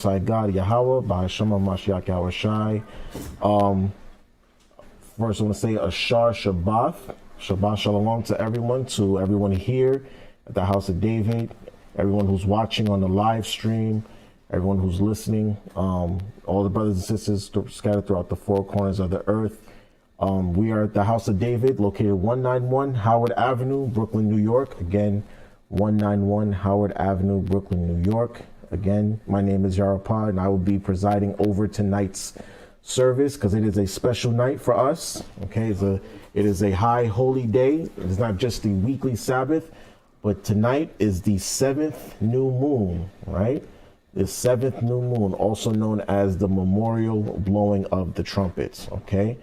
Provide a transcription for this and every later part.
God Yahweh by Shema Mashiach Yahushai. First I want to say Ashar Shabbath. Shabbat Shalom to everyone here at the House of David, everyone who's watching on the live stream, everyone who's listening, all the brothers and sisters scattered throughout the four corners of the earth. We are at the House of David, located 191 Howard Avenue, Brooklyn, New York. Again, 191 Howard Avenue, Brooklyn, New York. Again, my name is Yarapah, and I will be presiding over tonight's service because it is a special night for us. Okay, it is a high holy day. It is not just the weekly Sabbath, but tonight is the 7th new moon, right? The 7th new moon, also known as the memorial blowing of the trumpets. Okay,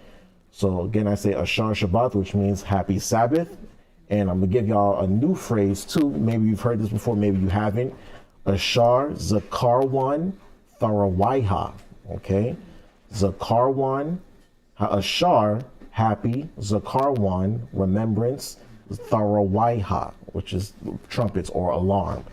so again, I say Ashar Shabbat, which means happy Sabbath. And I'm gonna give y'all a new phrase too. Maybe you've heard this before, maybe you haven't. Ashar Zakarwan Tharawaiha. Okay, Zakarwan, Ashar, happy, Zakarwan, remembrance, Tharawaiha, which is trumpets or alarm.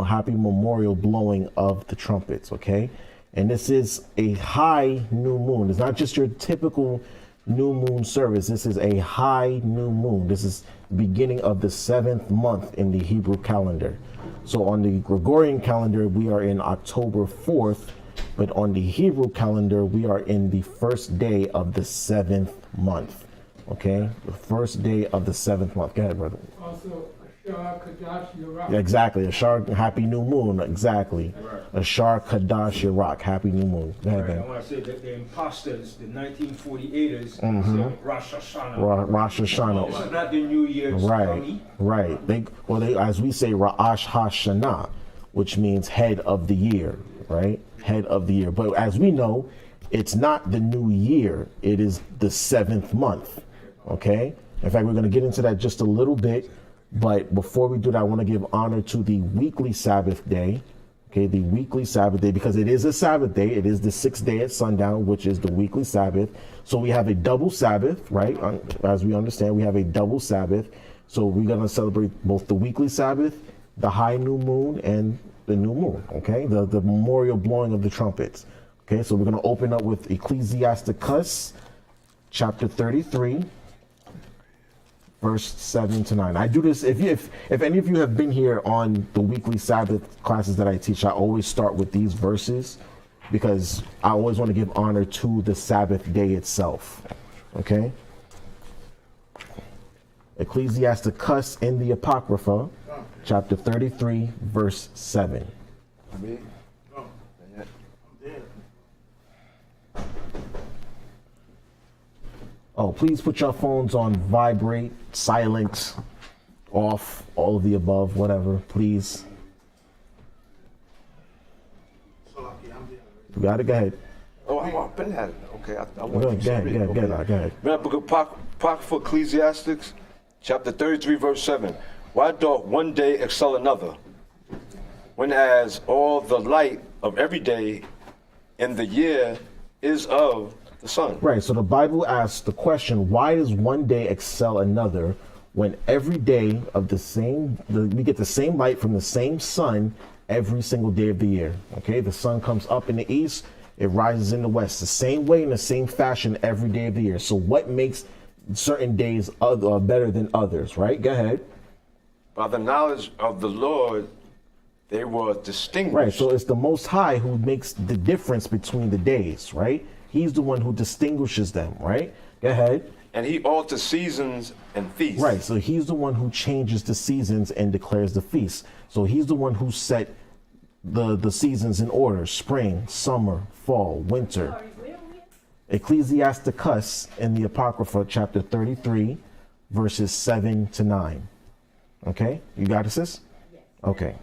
Happy memorial blowing of the trumpets. Okay, and this is a high new moon. It's not just your typical new moon service. This is a high new moon. This is the beginning of the 7th month in the Hebrew calendar. So on the Gregorian calendar, we are in October 4th, but on the Hebrew calendar, we are in the first day of the 7th month. Okay, the first day of the 7th month. Go ahead, brother. Also, Ashar Kadash Yarak. Yeah, exactly. Ashar, happy new moon. Exactly. Right. Ashar Kadash Yarak, happy new moon. Go ahead, Right. I man. want to say that the imposters, the 1948ers, said Rosh Hashanah. Rosh Hashanah. This is not the New Year's Right, funny. right. They, as we say, Rosh Hashanah, which means head of the year, right? Head of the year. But as we know, it's not the new year. It is the 7th month, okay? In fact, we're going to get into that just a little bit. But before we do that, I want to give honor to the weekly Sabbath day, okay? The weekly Sabbath day, because it is a Sabbath day. It is the 6th day at sundown, which is the weekly Sabbath. So we have a double Sabbath, right? As we understand, we have a double Sabbath. So we're going to celebrate both the weekly Sabbath, the high new moon, and the new moon, okay? The memorial blowing of the trumpets. Okay, so we're going to open up with Ecclesiasticus, chapter 33, verse 7 to 9. I do this, if any of you have been here on the weekly Sabbath classes that I teach, I always start with these verses because I always want to give honor to the Sabbath day itself. Okay? Ecclesiasticus in the Apocrypha, chapter 33, verse 7. Oh, please put your phones on vibrate, silent, off, all of the above, whatever, please. You got it? Go ahead. Oh, I've been at it. Okay, I Go want to ahead. We're at Book of Apocrypha, Ecclesiastes, chapter 33, verse 7. Why doth one day excel another, when as all the light of every day in the year is of the sun? Right, so the Bible asks the question, why does one day excel another when every day of we get the same light from the same sun every single day of the year? Okay, the sun comes up in the east, it rises in the west, the same way in the same fashion every day of the year. So what makes certain days better than others, right? Go ahead. By the knowledge of the Lord, they were distinguished. Right, so it's the Most High who makes the difference between the days, right? He's the one who distinguishes them, right? Go ahead. And he alters seasons and feasts. Right, so he's the one who changes the seasons and declares the feasts. So he's the one who set the seasons in order: spring, summer, fall, winter. Ecclesiasticus in the Apocrypha, chapter 33, verses 7 to 9. Okay, you got it, sis? Yes. Okay,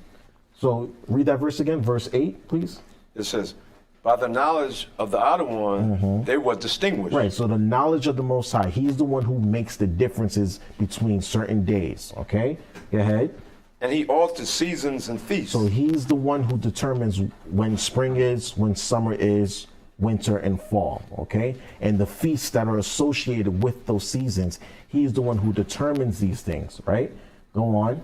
so read that verse again, verse 8, please. It says, by the knowledge of the outer one, they were distinguished. Right, so the knowledge of the Most High, he's the one who makes the differences between certain days. Okay, go ahead. And he altered seasons and feasts. So he's the one who determines when spring is, when summer is, winter and fall, okay? And the feasts that are associated with those seasons, he's the one who determines these things, right? Go on.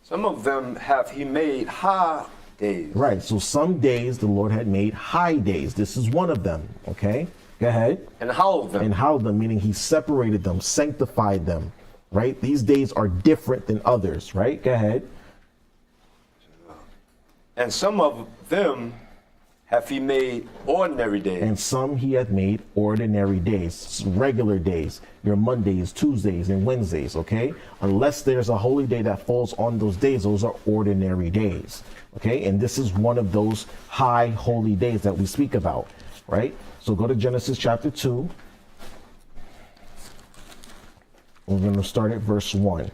Some of them have he made high days. Right. So some days the Lord had made high days. This is one of them. Okay. Go ahead. And hallowed them. And hallowed them, meaning he separated them, sanctified them. Right. These days are different than others. Right. Go ahead. And some of them hath he made ordinary days. And some he hath made ordinary days, regular days, your Mondays, Tuesdays, and Wednesdays, okay? Unless there's a holy day that falls on those days, those are ordinary days, okay? And this is one of those high holy days that we speak about, right? So go to Genesis chapter 2. We're going to start at verse 1.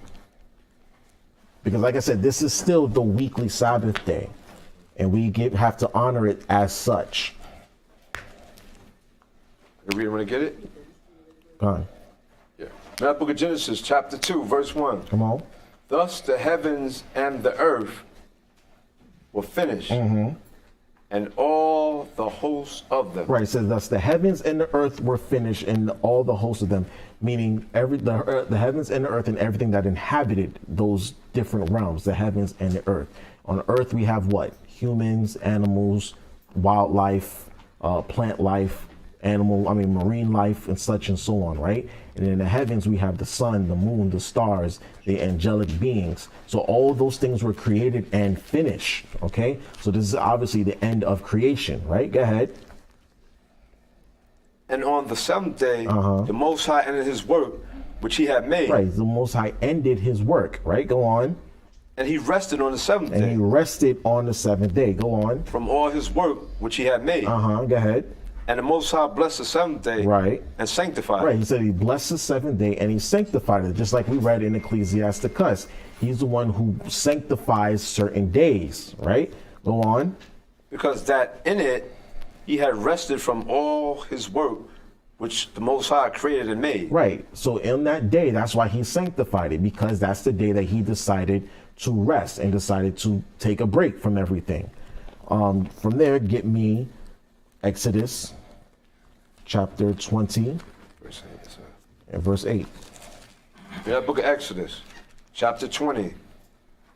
Because like I said, this is still the weekly Sabbath day. And we have to honor it as such. You read it when I get it? Go on. Yeah. Now, book of Genesis, chapter 2, verse 1. Come on. Thus the heavens and the earth were finished, and all the hosts of them. Right, it says thus the heavens and the earth were finished and all the hosts of them, meaning the heavens and the earth and everything that inhabited those different realms, the heavens and the earth. On earth we have what? Humans, animals, wildlife, plant life, marine life, and such and so on, right? And in the heavens we have the sun, the moon, the stars, the angelic beings. So all those things were created and finished, okay? So this is obviously the end of creation, right? Go ahead. And on the seventh day, the Most High ended his work which he had made. Right, the Most High ended his work, right? Go on. And he rested on the seventh And day. he rested on the seventh day. Go on. From all his work which he had made. Go ahead. And the Most High blessed the seventh day. Right. And sanctified Right, it. he said he blessed the seventh day and he sanctified it, just like we read in Ecclesiasticus. He's the one who sanctifies certain days, right? Go on. Because that in it he had rested from all his work which the Most High created and made. Right, so in that day, that's why he sanctified it, because that's the day that he decided to rest and decided to take a break from everything. From there, get me Exodus chapter 20 Verse 8, yes, sir. and verse 8. Yeah, book of Exodus, chapter 20,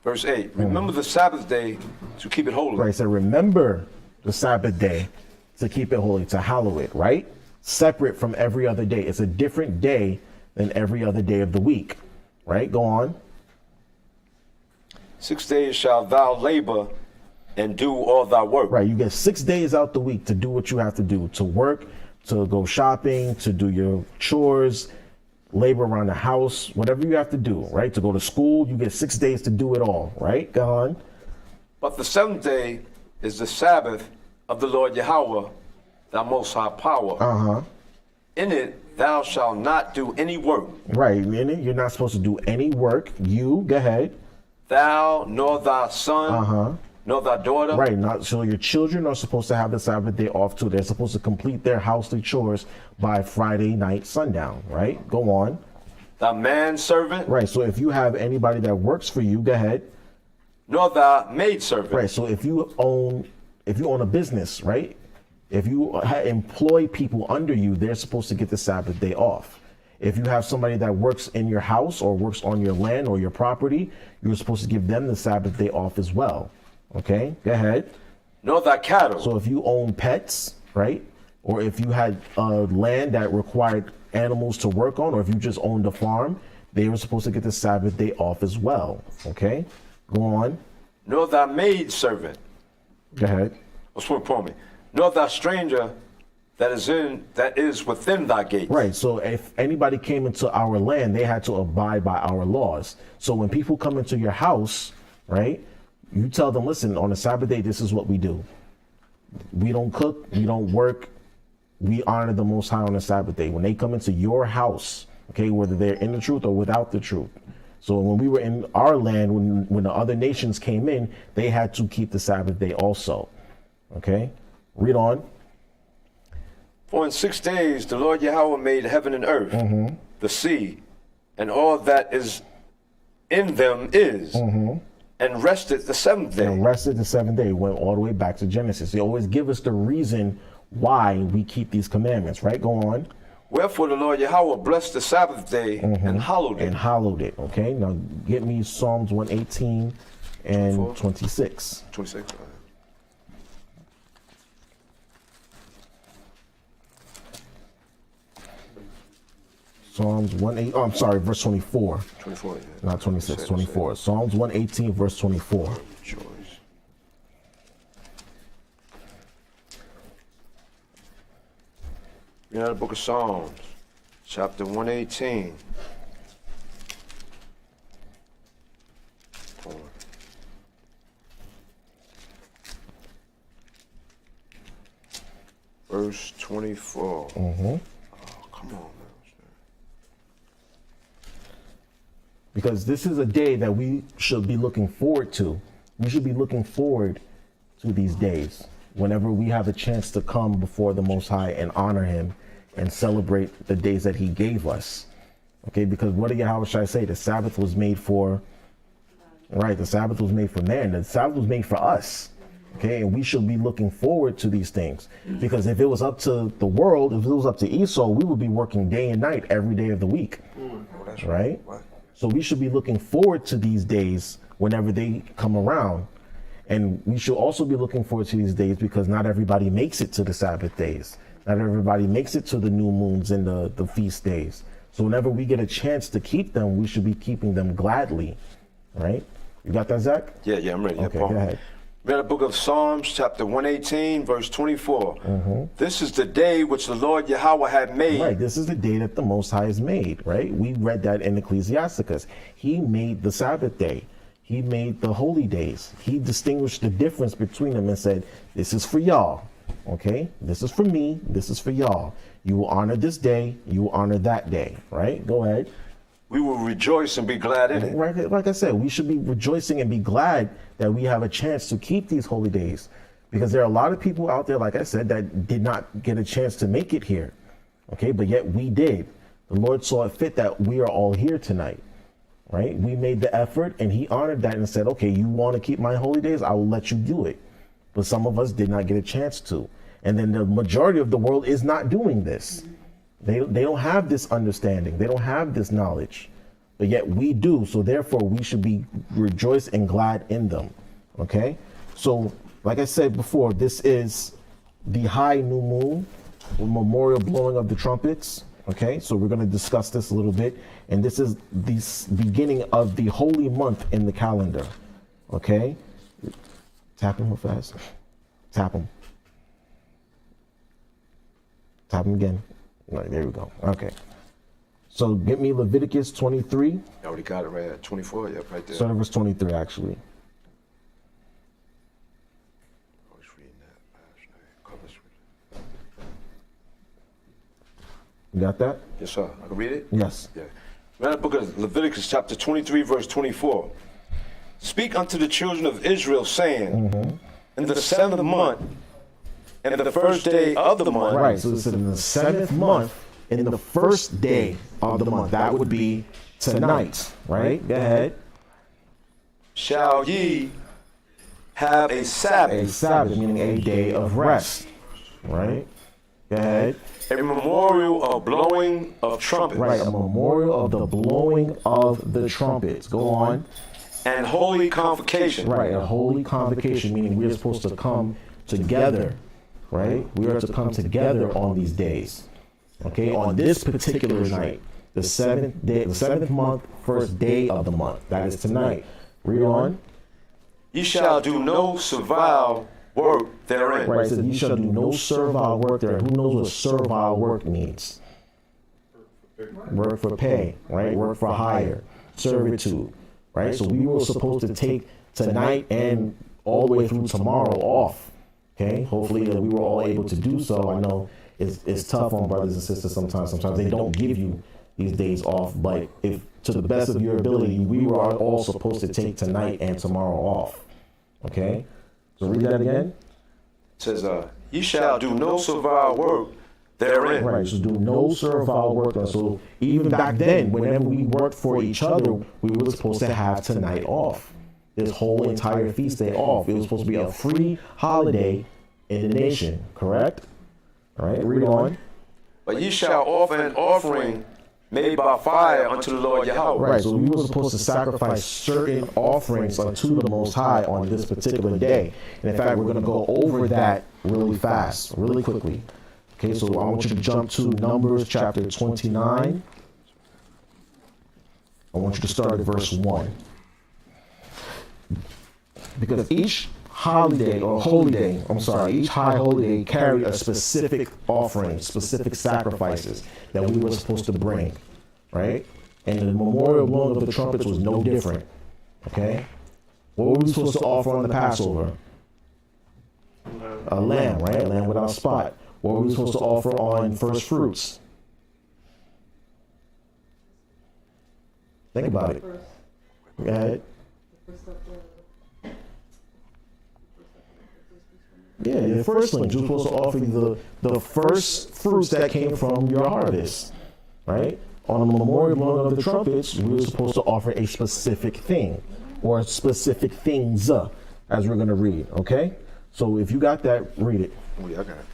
verse 8. Remember the Sabbath day to keep it holy. Right, so remember the Sabbath day to keep it holy, to hallow it, right? Separate from every other day. It's a different day than every other day of the week, right? Go on. 6 days shalt thou labor and do all thy work. Right, you get 6 days out the week to do what you have to do, to work, to go shopping, to do your chores, labor around the house, whatever you have to do, right? To go to school, you get 6 days to do it all, right? Go on. But the seventh day is the Sabbath of the Lord Yahweh, thy most high power. In it thou shalt not do any work. Right, in it, you're not supposed to do any work. You, go ahead. Thou, nor thy son, nor thy daughter. Right, not so your children are supposed to have the Sabbath day off too. They're supposed to complete their housely chores by Friday night sundown, right? Go on. Thy manservant. Right, so if you have anybody that works for you, go ahead. Nor thy maidservant. Right, so if you own a business, right? If you employ people under you, they're supposed to get the Sabbath day off. If you have somebody that works in your house or works on your land or your property, you're supposed to give them the Sabbath day off as well. Okay, go ahead. Nor thy cattle. So if you own pets, right? Or if you had land that required animals to work on, or if you just owned a farm, they were supposed to get the Sabbath day off as well. Okay, go on. Nor thy maidservant. Go ahead. Pardon me. Nor thy stranger that is within thy gates. Right, so if anybody came into our land, they had to abide by our laws. So when people come into your house, right, you tell them, listen, on the Sabbath day, this is what we do. We don't cook, we don't work, we honor the Most High on the Sabbath day. When they come into your house, okay, whether they're in the truth or without the truth. So when we were in our land, when the other nations came in, they had to keep the Sabbath day also. Okay, read on. For in 6 days the Lord Yahweh made heaven and earth, the sea, and all that is in them is, and rested the seventh day. And rested the seventh day. Went all the way back to Genesis. They always give us the reason why we keep these commandments, right? Go on. Wherefore the Lord Yahweh blessed the Sabbath day and hallowed it. And hallowed it, okay? Now get me Psalms 118 and 26. 26. Psalms 1:8. Oh, I'm sorry, verse 24. 24. Yeah. Not 26, 24. Psalms 118, verse 24. Rejoice. Read out the book of Psalms, chapter 118. Hold on. Verse 24. Mm-hmm. Oh, come on, man. Because this is a day that we should be looking forward to. We should be looking forward to these days whenever we have a chance to come before the Most High and honor Him and celebrate the days that He gave us. Okay, because what did Yahweh say? The Sabbath was made for, right? The Sabbath was made for man. The Sabbath was made for us. Okay, and we should be looking forward to these things, because if it was up to the world, if it was up to Esau, we would be working day and night every day of the week. Oh, that's Right? What? So we should be looking forward to these days whenever they come around. And we should also be looking forward to these days because not everybody makes it to the Sabbath days. Not everybody makes it to the new moons and the feast days. So whenever we get a chance to keep them, we should be keeping them gladly. Right? You got that, Zach? Yeah, I'm ready. Okay, Paul. go ahead. Read the book of Psalms, chapter 118, verse 24. This is the day which the Lord Yahweh had made. Right, this is the day that the Most High has made, right? We read that in Ecclesiasticus. He made the Sabbath day. He made the holy days. He distinguished the difference between them and said, this is for y'all, okay? This is for me, this is for y'all. You will honor this day, you will honor that day, right? Go ahead. We will rejoice and be glad in it. Right, like I said, we should be rejoicing and be glad that we have a chance to keep these holy days, because there are a lot of people out there, like I said, that did not get a chance to make it here. Okay, but yet we did. The Lord saw it fit that we are all here tonight, right? We made the effort and He honored that and said, okay, you want to keep my holy days? I will let you do it. But some of us did not get a chance to. And then the majority of the world is not doing this. They don't have this understanding. They don't have this knowledge, but yet we do. So therefore we should be rejoiced and glad in them. Okay. So like I said before, this is the high new moon, memorial blowing of the trumpets. Okay. So we're going to discuss this a little bit. And this is the beginning of the holy month in the calendar. Okay. Tap him real fast. Tap him. Tap him again. Right, there we go. Okay. So get me Leviticus 23. I already got it right at 24. Yep, right there. Start at verse 23, actually. I was reading that last night. Cover scripture. You got that? Yes, sir. I can read it? Yes. Yeah. Read the book of Leviticus, chapter 23, verse 24. Speak unto the children of Israel, saying, in the 7th month, and the first day of the month. Right. So it's in the 7th month, in the first day of the month. That would be tonight. Right? Go ahead. Shall ye have a Sabbath. A Sabbath, meaning a day of rest. Right? Go ahead. A memorial of blowing of trumpets. Right. A memorial of the blowing of the trumpets. Go on. And holy convocation. Right. A holy convocation, meaning we're supposed to come together. Right? We are to come together on these days. Okay? On this particular night. The 7th day, the 7th month, first day of the month. That is tonight. Read on. Ye shall do no servile work therein. Right, it says, ye shall do no servile work there. Who knows what servile work means? Work for pay, right? Work for hire, servitude, right? So we were supposed to take tonight and all the way through tomorrow off, okay? Hopefully that we were all able to do so. I know it's tough on brothers and sisters sometimes. Sometimes they don't give you these days off, but if to the best of your ability, we were all supposed to take tonight and tomorrow off, okay? So read that again. It says, ye shall do no servile work therein. Right, so do no servile work. So even back then, whenever we worked for each other, we were supposed to have tonight off. This whole entire feast day off. It was supposed to be a free holiday in the nation, correct? All right, read on. But ye shall offer an offering made by fire unto the Lord Yahweh. Right, so we were supposed to sacrifice certain offerings unto the Most High on this particular day. And in fact, we're going to go over that really fast, really quickly. Okay, so I want you to jump to Numbers chapter 29. I want you to start at verse 1. Because each holiday or holy day, each high holy day carried a specific offering, specific sacrifices that we were supposed to bring, right? And the memorial blowing of the trumpets was no different, okay? What were we supposed to offer on the Passover? A lamb, right? A lamb without spot. What were we supposed to offer on first fruits? Think about it. Go ahead. Yeah, the firstlings. You're supposed to offer the first fruits that came from your harvest, right? On the memorial blowing of the trumpets, we were supposed to offer a specific thing or specific things, as we're going to read, okay? So if you got that, read it. Oh, yeah, I got it.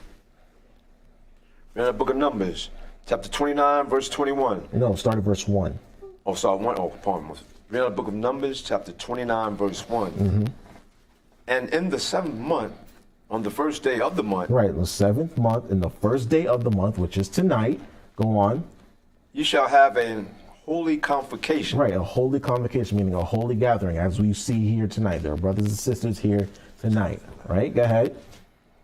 We're in the book of Numbers, chapter 29, verse 21. No, start at verse 1. Oh, sorry, 1. Oh, pardon me. We're in the book of Numbers, chapter 29, verse 1. And in the 7th month, on the first day of the month. Right, the 7th month, in the first day of the month, which is tonight. Go on. You shall have a holy convocation. Right, a holy convocation, meaning a holy gathering, as we see here tonight. There are brothers and sisters here tonight, right? Go ahead.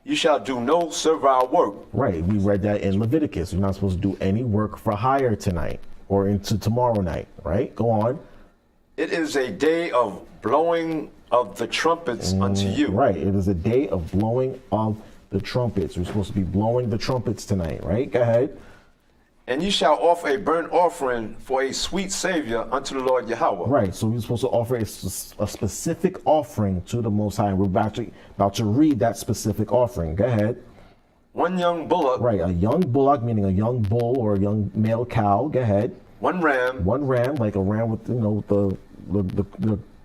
You shall do no servile work. Right, we read that in Leviticus. You're not supposed to do any work for hire tonight or into tomorrow night, right? Go on. It is a day of blowing of the trumpets unto you. Right, it is a day of blowing of the trumpets. We're supposed to be blowing the trumpets tonight, right? Go ahead. And you shall offer a burnt offering for a sweet savior unto the Lord Yahweh. Right, so we're supposed to offer a specific offering to the Most High. We're about to read that specific offering. Go ahead. One young bullock. Right, a young bullock, meaning a young bull or a young male cow. Go ahead. One ram. One ram, like a ram with,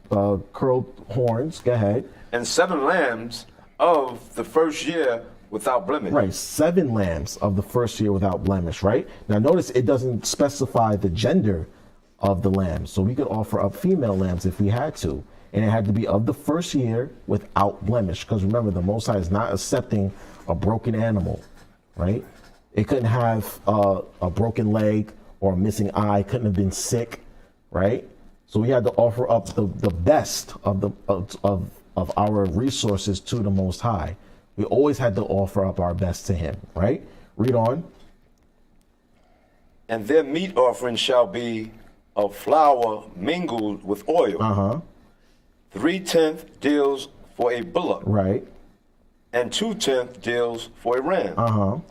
the curled horns. Go ahead. And 7 lambs of the first year without blemish. Right, 7 lambs of the first year without blemish, right? Now notice it doesn't specify the gender of the lambs. So we could offer up female lambs if we had to. And it had to be of the first year without blemish. Because remember, the Most High is not accepting a broken animal, right? It couldn't have a broken leg or a missing eye, couldn't have been sick, right? So we had to offer up the best of our resources to the Most High. We always had to offer up our best to him, right? Read on. And their meat offering shall be of flour mingled with oil. 3/10 deals for a bullock. Right. And 2/10 deals for a ram.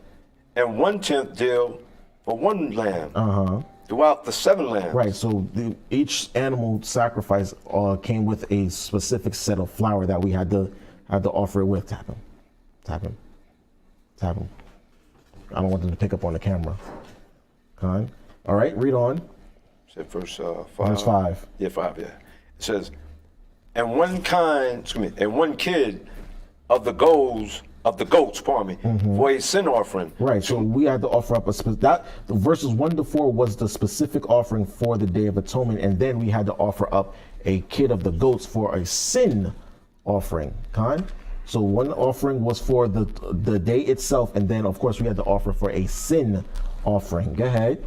And 1/10 deal for one lamb. Throughout the 7 lambs. Right. So each animal sacrifice came with a specific set of flour that we had to offer it with. Tap him. Tap him. Tap him. I don't want them to pick up on the camera. Con. All right, read on. Said verse 5. Verse 5. Yeah, 5, yeah. It says, and one kid of the goats, for a sin offering. Right, so we had to offer up the verses 1 to 4 was the specific offering for the Day of Atonement, and then we had to offer up a kid of the goats for a sin offering. Con. So one offering was for the day itself, and then of course we had to offer for a sin offering. Go ahead.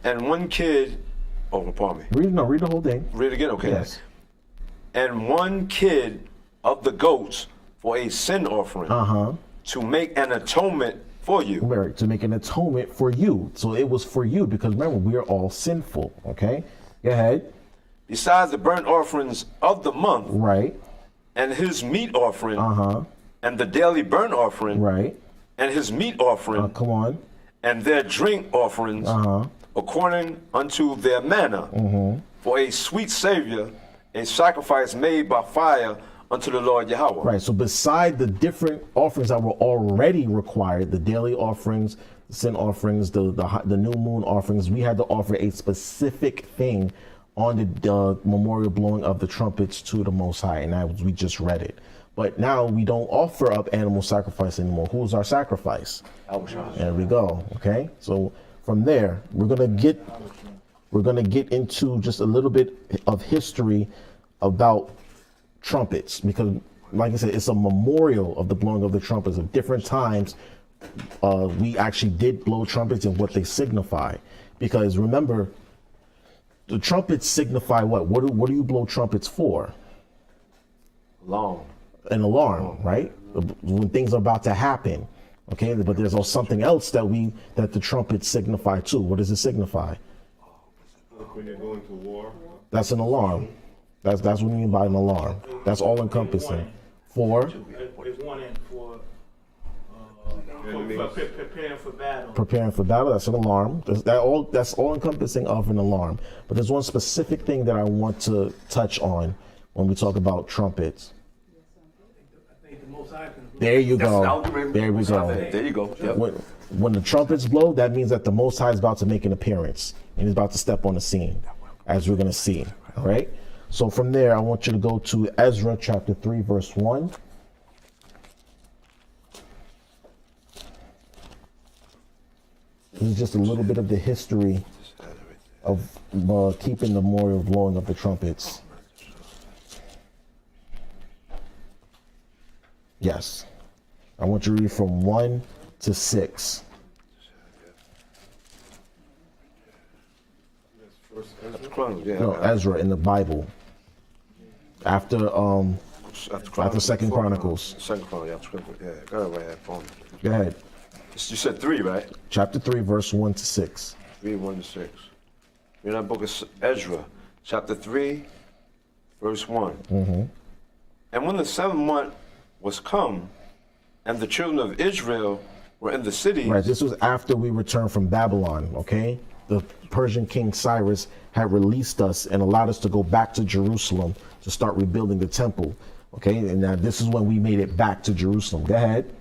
And one kid, pardon me. Read the whole thing. Read it again, okay. Yes. And one kid of the goats for a sin offering. To make an atonement for you. Right, to make an atonement for you. So it was for you because remember, we are all sinful. Okay. Go ahead. Besides the burnt offerings of the month. Right. And his meat offering, and the daily burnt offering, right, and his meat offering, come on, and their drink offerings, according unto their manner, for a sweet savior, a sacrifice made by fire unto the Lord Yahweh. Right. So beside the different offerings that were already required, the daily offerings, the sin offerings, the new moon offerings, we had to offer a specific thing on the memorial blowing of the trumpets to the Most High, and we just read it. But now we don't offer up animal sacrifice anymore. Who's our sacrifice? There we go. Okay, so from there we're gonna get into just a little bit of history about trumpets, because like I said, it's a memorial of the blowing of the trumpets of different times. We actually did blow trumpets and what they signify, because remember, the trumpets signify what? What do you blow trumpets for? Long. An alarm, right? When things are about to happen. Okay, but there's also something else that the trumpets signify too. What does it signify? When you're going to war. That's an alarm. That's what we mean by an alarm. That's all encompassing. For It's warning for preparing for battle. preparing for battle, that's an alarm. That's all encompassing of an alarm. But there's one specific thing that I want to touch on when we talk about trumpets. I think the Most High can. There you go. That's There we go. There you go. Yep. When the trumpets blow, that means that the Most High is about to make an appearance and he's about to step on the scene, as we're going to see. All right. So from there, I want you to go to Ezra chapter 3, verse 1. This is just a little bit of the history of keeping the memorial blowing of the trumpets. Yes. I want you to read from 1 to 6. Yeah. No, Ezra in the Bible. After Second Chronicles. Second Chronicles, yeah. Go ahead, right here, phone. Go ahead. You said 3, right? Chapter 3, verse 1 to 6. 3, 1 to 6. We're in that book of Ezra, chapter 3, verse 1. Mm-hmm. And when the 7th month was come, and the children of Israel were in the city. Right, this was after we returned from Babylon, okay? The Persian king Cyrus had released us and allowed us to go back to Jerusalem to start rebuilding the temple, okay? And now this is when we made it back to Jerusalem. Go ahead.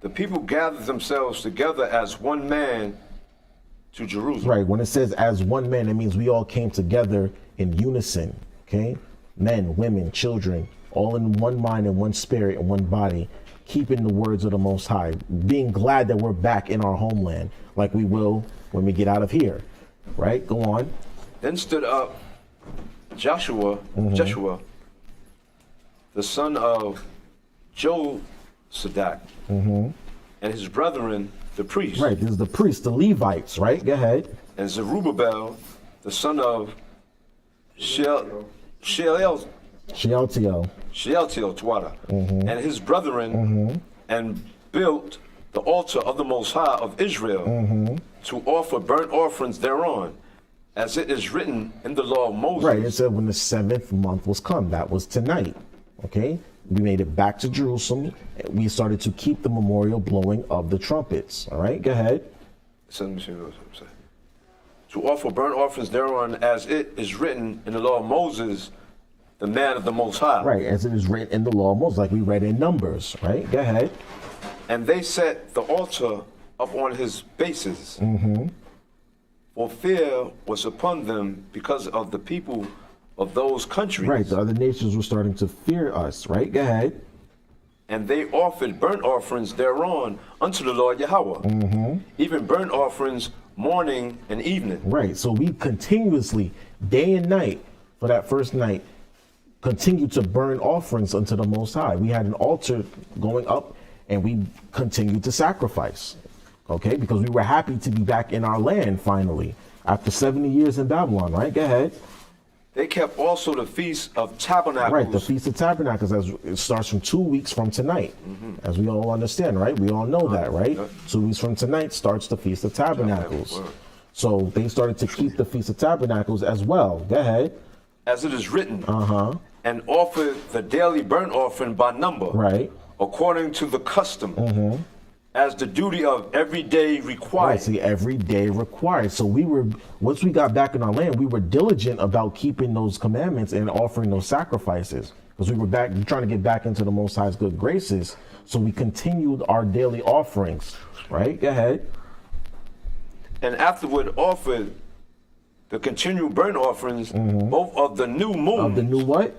The people gathered themselves together as one man to Jerusalem. Right, when it says as one man, it means we all came together in unison, okay? Men, women, children, all in one mind and one spirit and one body, keeping the words of the Most High, being glad that we're back in our homeland, like we will when we get out of here, right? Go on. Then stood up Joshua, the son of Josadak, and his brethren, the priests. Right, this is the priests, the Levites, right? Go ahead. And Zerubbabel, the son of Shealtiel, Twada, and his brethren, and built the altar of the Most High of Israel to offer burnt offerings thereon, as it is written in the law of Moses. Right, it said when the 7th month was come, that was tonight, okay? We made it back to Jerusalem. We started to keep the memorial blowing of the trumpets, all right? Go ahead. So, let me see what I'm saying. To offer burnt offerings thereon, as it is written in the law of Moses, the man of the Most High. Right, as it is written in the law of Moses, like we read in Numbers, right? Go ahead. And they set the altar up on his bases. For fear was upon them because of the people of those countries. Right, the other nations were starting to fear us, right? Go ahead. And they offered burnt offerings thereon unto the Lord Yahweh, even burnt offerings morning and evening. Right, so we continuously, day and night, for that first night, continued to burn offerings unto the Most High. We had an altar going up, and we continued to sacrifice, okay? Because we were happy to be back in our land, finally, after 70 years in Babylon, right? Go ahead. They kept also the Feast of Tabernacles. Right, the Feast of Tabernacles, as it starts from 2 weeks from tonight, as we all understand, right? We all know that, right? 2 weeks from tonight starts the Feast of Tabernacles. So they started to keep the Feast of Tabernacles as well. Go ahead. As it is written, and offered the daily burnt offering by number, Right. according to the custom, as the duty of every day required. Right, see, every day required. So we were, once we got back in our land, we were diligent about keeping those commandments and offering those sacrifices, because we were back, trying to get back into the Most High's good graces. So we continued our daily offerings, right? Go ahead. And afterward offered the continual burnt offerings, both of the new moon. Of the new what?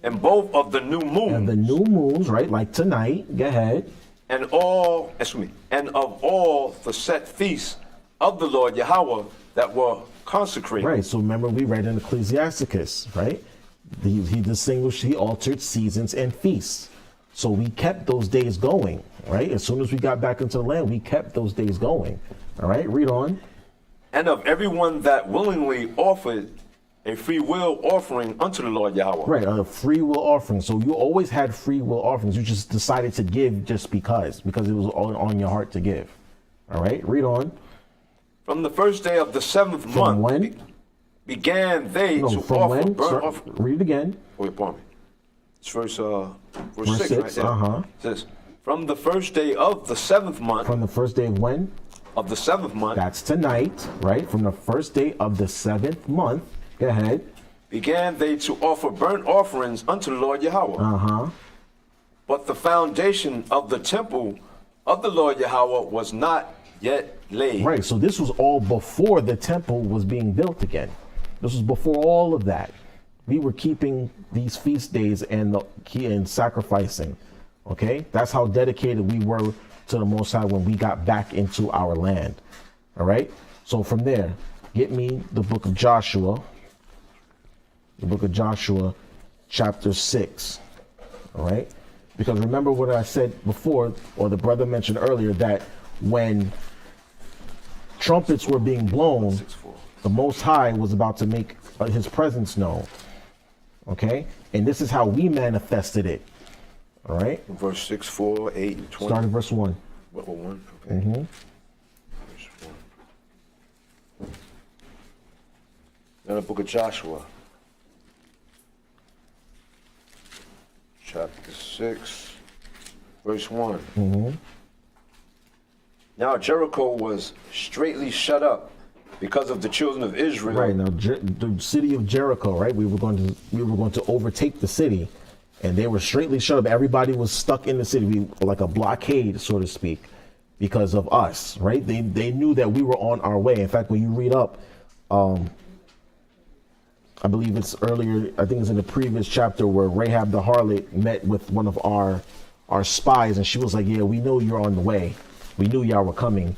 And both of the new moon. And the new moons, right? Like tonight. Go ahead. And and of all the set feasts of the Lord Yahweh that were consecrated. Right. So remember, we read in Ecclesiasticus, right? He distinguished, he altered seasons and feasts. So we kept those days going, right? As soon as we got back into the land, we kept those days going. All right, read on. And of everyone that willingly offered a free will offering unto the Lord Yahweh. Right, a free will offering. So you always had free will offerings. You just decided to give just because it was on your heart to give. All right, read on. From the first day of the seventh From month when? began they No, to from offer when? burnt offering. Read it again. Wait, pardon me. It's verse Verse 6 6, right there. uh-huh. It says, from the first day of the seventh month From the first day of when? of the seventh month That's tonight, right? From the first day of the 7th month. Go ahead. began they to offer burnt offerings unto the Lord Yahweh. Uh-huh. But the foundation of the temple of the Lord Yahweh was not yet laid. Right, so this was all before the temple was being built again. This was before all of that. We were keeping these feast days and sacrificing. Okay, that's how dedicated we were to the Most High when we got back into our land. All right, so from there, get me the book of Joshua. The book of Joshua, chapter 6. All right, because remember what I said before, or the brother mentioned earlier, that when trumpets were being blown, the Most High was about to make his presence known. Okay, and this is how we manifested it. All right, Verse 6, 4, 8, and 20. start at verse 1. What, 1? Okay. Mm-hmm. Verse 1. Then the book of Joshua, chapter 6, verse 1. Mm-hmm. Now Jericho was straitly shut up because of the children of Israel. Right now, the city of Jericho. Right, we were going to overtake the city, and they were straightly shut up. Everybody was stuck in the city, like a blockade, so to speak, because of us. Right, they knew that we were on our way. In fact, when you read up, I believe it's earlier. I think it's in the previous chapter where Rahab the harlot met with one of our spies, and she was like, "Yeah, we know you're on the way. We knew y'all were coming,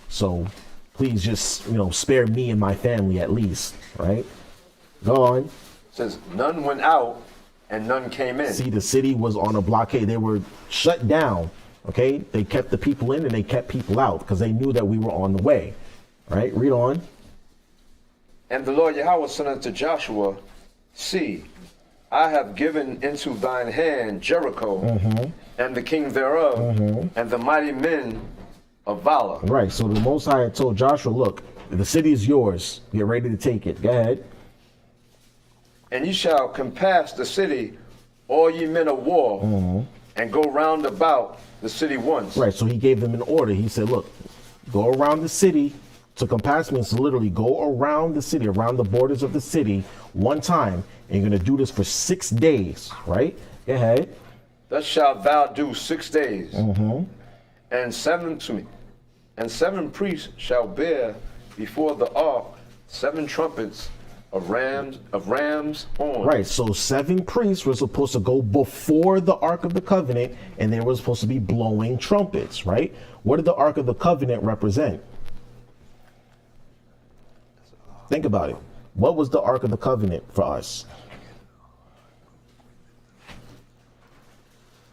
so please just, spare me and my family at least," right? Go on. It says, none went out and none came in. See, the city was on a blockade. They were shut down, okay? They kept the people in and they kept people out because they knew that we were on the way, right? Read on. And the Lord Yahweh said unto Joshua, see, I have given into thine hand Jericho and the king thereof and the mighty men of valor. Right, so the Most High had told Joshua, look, the city is yours. Get ready to take it. Go ahead. And ye shall compass the city, all ye men of war, and go round about the city once. Right, so he gave them an order. He said, look, go around the city. To compass means to literally go around the city, around the borders of the city one time. And you're going to do this for 6 days, right? Go ahead. Thus shalt thou do 6 days. And seven priests shall bear before the ark 7 trumpets of rams horns. Right, so 7 priests were supposed to go before the Ark of the Covenant, and they were supposed to be blowing trumpets, right? What did the Ark of the Covenant represent? Think about it. What was the Ark of the Covenant for us?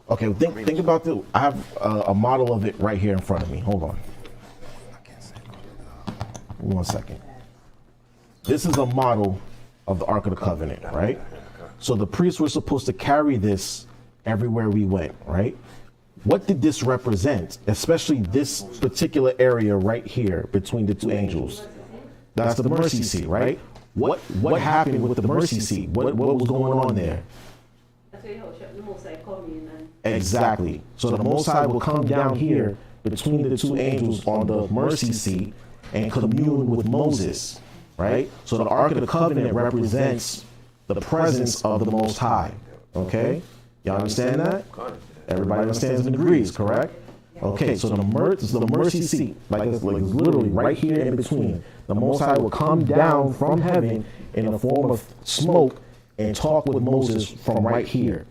Okay, think about I have a model of it right here in front of me. Hold on. 1 second. This is a model of the Ark of the Covenant, right? So the priests were supposed to carry this everywhere we went, right? What did this represent? Especially this particular area right here between the 2 angels. That's the mercy seat, right? What happened with the mercy seat? What was going on there? Exactly. So the Most High will come down here between the 2 angels on the mercy seat and commune with Moses, right? So the Ark of the Covenant represents the presence of the Most High, okay? Y'all understand that? Everybody understands and agrees, correct? Okay, so the mercy seat, like it's literally right here in between. The Most High will come down from heaven in the form of smoke and talk with Moses from right here.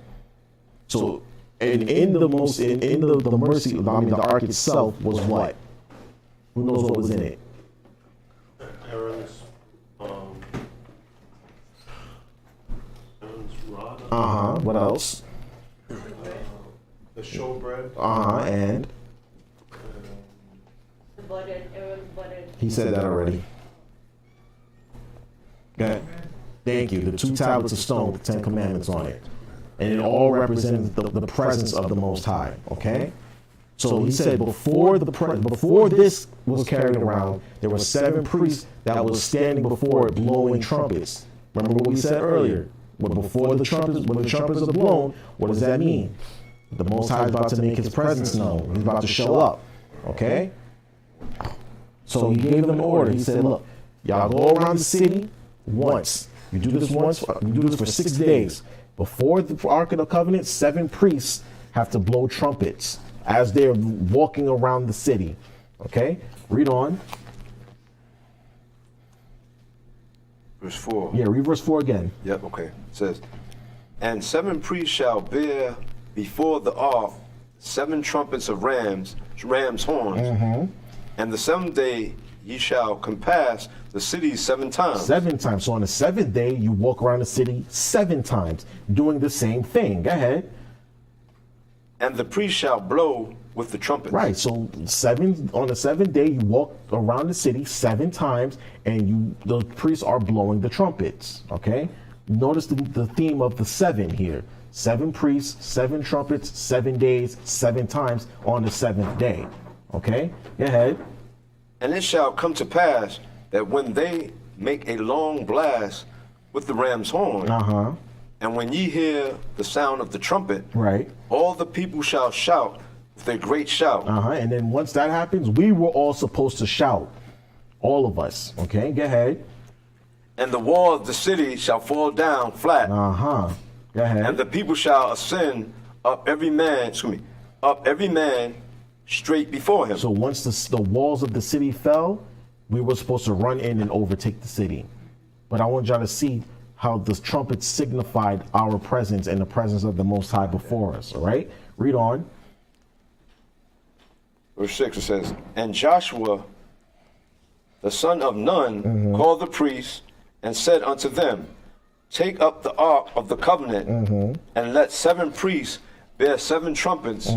So, and in the mercy, the ark itself was what? Who knows what was in it? Aaron's rod. What else? The showbread. And The budded, Aaron's budded. he said that already. Go ahead. Thank you. The 2 tablets of stone with the 10 commandments on it. And it all represented the presence of the Most High. Okay? So he said before this was carried around, there were 7 priests that was standing before it blowing trumpets. Remember what we said earlier? When the trumpets are blown, what does that mean? The Most High is about to make his presence known. He's about to show up. Okay? So he gave them an order. He said, look, y'all go around the city once. You do this once. You do this for 6 days. Before the Ark of the Covenant, 7 priests have to blow trumpets as they're walking around the city. Okay? Read on. Verse 4. Yeah, read verse 4 again. Yep, okay. It says, and 7 priests shall bear before the ark 7 trumpets of ram's horns. And the 7th day ye shall compass the city 7 times. 7 times. So on the 7th day, you walk around the city 7 times, doing the same thing. Go ahead. And the priest shall blow with the trumpets. Right. So on the 7th day, you walk around the city 7 times, and the priests are blowing the trumpets. Okay. Notice the theme of the 7 here. 7 priests, 7 trumpets, 7 days, 7 times on the 7th day. Okay. Go ahead. And it shall come to pass that when they make a long blast with the ram's horn, and when ye hear the sound of the trumpet, right, all the people shall shout with a great shout. And then once that happens, we were all supposed to shout, all of us. Okay, go ahead. And the wall of the city shall fall down flat. Go ahead. And the people shall ascend up every man straight before him. So once the walls of the city fell, we were supposed to run in and overtake the city. But I want y'all to see how the trumpets signified our presence and the presence of the Most High before us. All right, read on. Verse 6, it says, and Joshua, the son of Nun, called the priests and said unto them, take up the ark of the covenant, and let 7 priests bear 7 trumpets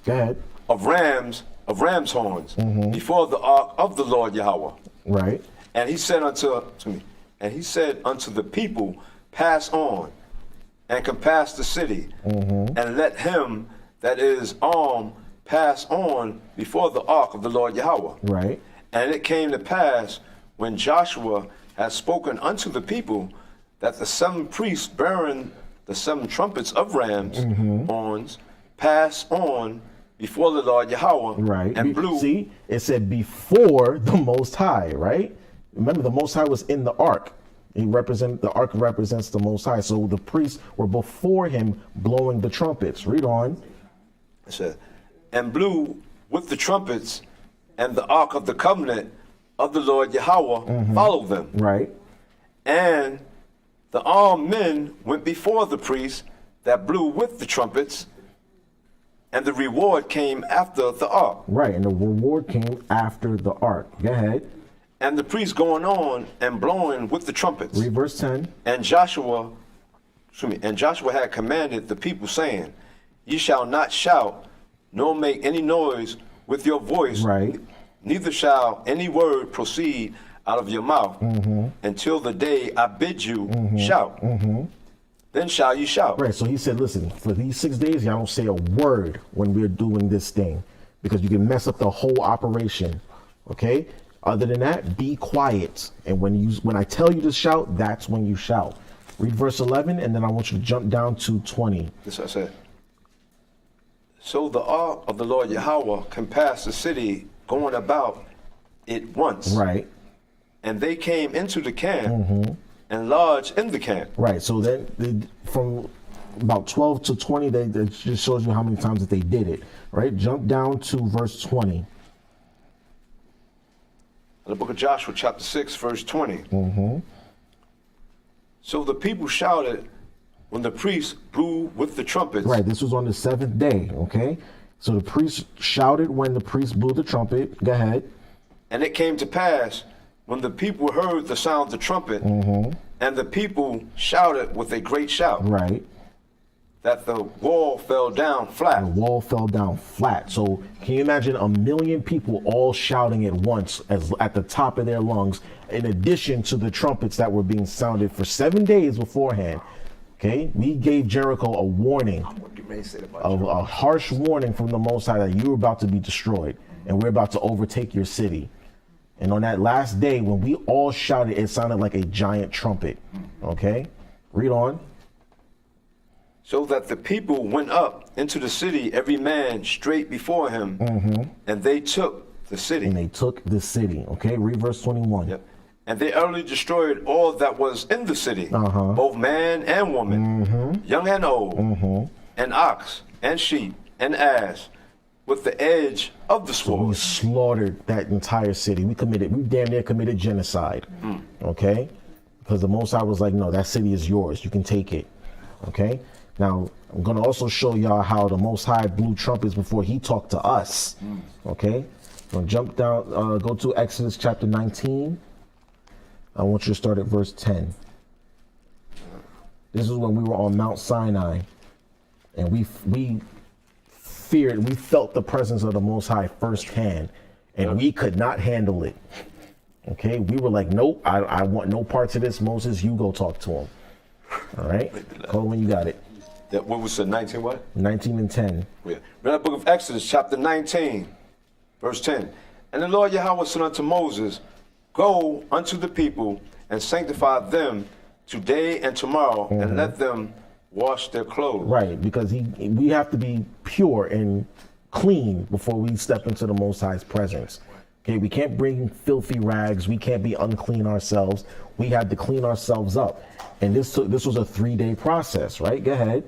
Go ahead. of ram's horns before the ark of the Lord Yahweh. Right. And he said unto the people, pass on and compass the city, and let him that is armed pass on before the ark of the Lord Yahweh. Right. And it came to pass, when Joshua had spoken unto the people, that the 7 priests bearing the 7 trumpets of rams horns passed on before the Lord Yahweh, Right. and blew. See, it said before the Most High, right? Remember, the Most High was in the ark. The ark represents the Most High. So the priests were before him blowing the trumpets. Read on. It said, and blew with the trumpets, and the ark of the covenant of the Lord Yahweh followed them. Right. And the armed men went before the priests that blew with the trumpets, and the reward came after the ark. Right. And the reward came after the ark. Go ahead. And the priests going on and blowing with the trumpets. Read verse 10. And Joshua had commanded the people, saying, ye shall not shout, nor make any noise with your voice. Right. Neither shall any word proceed out of your mouth until the day I bid you shout. Then shall you shout. Right. So he said, listen, for these 6 days, y'all don't say a word when we're doing this thing, because you can mess up the whole operation. Okay. Other than that, be quiet. And when I tell you to shout, that's when you shout. Read verse 11, and then I want you to jump down to 20. This I said. So the ark of the Lord Yahweh compassed the city, going about it once. Right. And they came into the camp and lodged in the camp. Right. So then from about 12 to 20, that just shows you how many times that they did it. Right. Jump down to verse 20. The book of Joshua, chapter 6, verse 20. So the people shouted when the priests blew with the trumpets. Right. This was on the 7th day. Okay. So the priests shouted when the priests blew the trumpet. Go ahead. And it came to pass when the people heard the sound of the trumpet, and the people shouted with a great shout. Right. that the wall fell down flat. The wall fell down flat. So can you imagine 1 million people all shouting at once as at the top of their lungs, in addition to the trumpets that were being sounded for 7 days beforehand? Okay, we gave Jericho a warning, a harsh warning from the Most High that you were about to be destroyed and we're about to overtake your city. And on that last day, when we all shouted, it sounded like a giant trumpet. Okay, read on. So that the people went up into the city, every man straight before him, and they took the city. And they took the city. Okay, read verse 21. Yep. And they utterly destroyed all that was in the city, both man and woman, young and old, and ox and sheep and ass, with the edge of the sword. We slaughtered that entire city. We damn near committed genocide. Okay, because the Most High was like, no, that city is yours. You can take it. Okay. Now, I'm going to also show y'all how the Most High blew trumpets before he talked to us. Okay? I'm going to jump down, go to Exodus chapter 19. I want you to start at verse 10. This is when we were on Mount Sinai, and we felt the presence of the Most High firsthand, and we could not handle it. Okay? We were like, nope, I want no parts of this. Moses, you go talk to him. All right? Call when you got it. That what was it, 19 what? 19 and 10. Read the book of Exodus, chapter 19, verse 10. And the Lord Yahweh said unto Moses, go unto the people and sanctify them today and tomorrow, and let them wash their clothes. Right, because we have to be pure and clean before we step into the Most High's presence. Okay, we can't bring filthy rags. We can't be unclean ourselves. We had to clean ourselves up. And this was a 3-day process, right? Go ahead.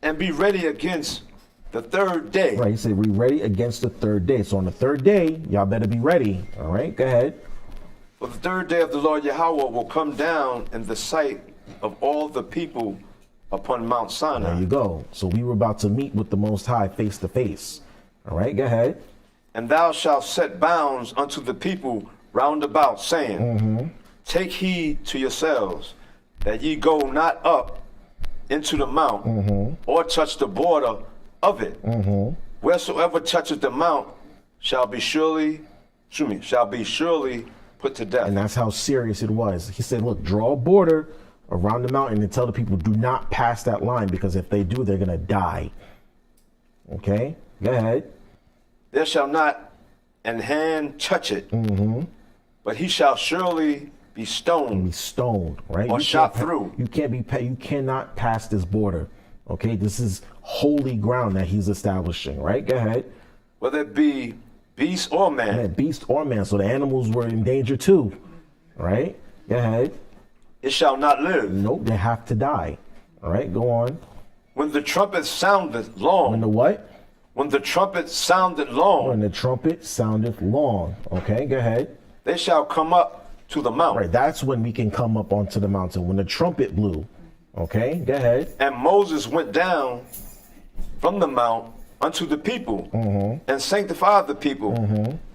And be ready against the third day. Right, he said, we ready against the third day. So on the third day, y'all better be ready. All right, go ahead. For the third day of the Lord Yahweh will come down in the sight of all the people upon Mount Sinai. There you go. So we were about to meet with the Most High face to face. All right, go ahead. And thou shalt set bounds unto the people round about, saying, take heed to yourselves, that ye go not up into the mount, or touch the border of it. Wheresoever toucheth the mount shall be surely put to death. And that's how serious it was. He said, look, draw a border around the mountain and tell the people, do not pass that line, because if they do, they're going to die. Okay, go ahead. There shall not an hand touch it, but he shall surely be stoned. Be stoned, right? Or shot through. You cannot pass this border. Okay, this is holy ground that he's establishing, right? Go ahead. Whether it be beast or man. Yeah, beast or man. So the animals were in danger too, right? Go ahead. It shall not live. Nope, they have to die. All right, go on. When the trumpet soundeth long. When the what? When the trumpet sounded long. When the trumpet soundeth long. Okay, go ahead. They shall come up to the mount. Right, that's when we can come up onto the mountain, when the trumpet blew. Okay, go ahead. And Moses went down from the mount unto the people and sanctified the people,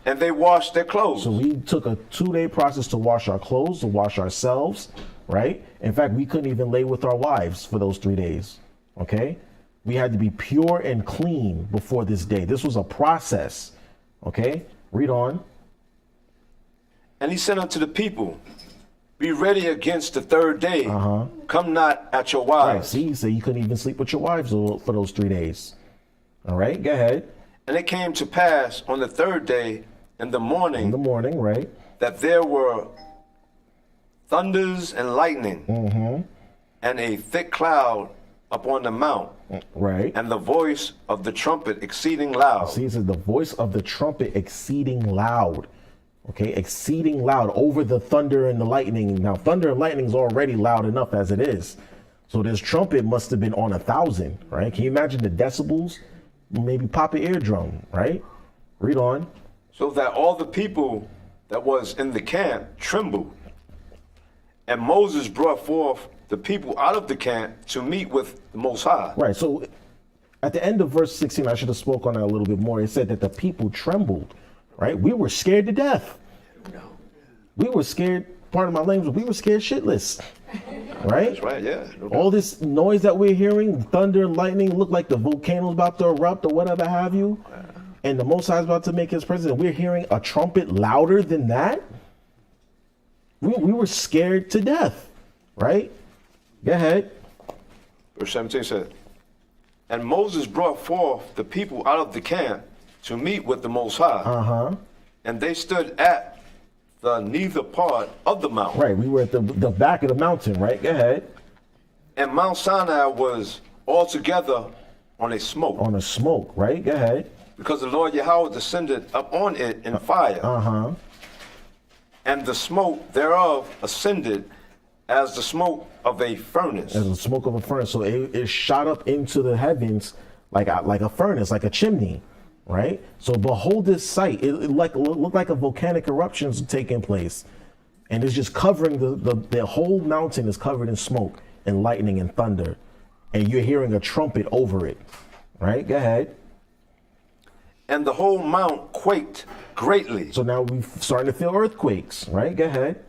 and they washed their clothes. So we took a 2-day process to wash our clothes, to wash ourselves, right? In fact, we couldn't even lay with our wives for those 3 days, okay? We had to be pure and clean before this day. This was a process, okay? Read on. And he said unto the people, be ready against the third day. Come not at your wives. Right, see, so you couldn't even sleep with your wives for those 3 days. All right, go ahead. And it came to pass on the third day in the morning. In the morning, right. That there were thunders and lightning, and a thick cloud upon the mount. Right. And the voice of the trumpet exceeding loud. See, it says the voice of the trumpet exceeding loud. Okay, exceeding loud over the thunder and the lightning. Now, thunder and lightning is already loud enough as it is. So this trumpet must have been on 1,000, right? Can you imagine the decibels? Maybe pop an eardrum, right? Read on. So that all the people that was in the camp trembled. And Moses brought forth the people out of the camp to meet with the Most High. Right, so at the end of verse 16, I should have spoke on that a little bit more. It said that the people trembled, right? We were scared to death. We were scared, part of my language, we were scared shitless. right? That's right, yeah. No doubt. All this noise that we're hearing, thunder, lightning, look like the volcano's about to erupt or whatever have you. And the Most High is about to make his presence. We're hearing a trumpet louder than that. We were scared to death, right? Go ahead. Verse 17 said, and Moses brought forth the people out of the camp to meet with the Most High. And they stood at the neither part of the mountain. Right, we were at the back of the mountain, right? Go ahead. And Mount Sinai was altogether on a smoke. On a smoke, right? Go ahead. Because the Lord Yahweh descended up on it in fire. And the smoke thereof ascended as the smoke of a furnace. As the smoke of a furnace. So it shot up into the heavens like a furnace, like a chimney, right? So behold this sight. It looked like a volcanic eruption taking place. And it's just covering the whole mountain is covered in smoke and lightning and thunder. And you're hearing a trumpet over it, right? Go ahead. And the whole mount quaked greatly. So now we're starting to feel earthquakes, right? Go ahead.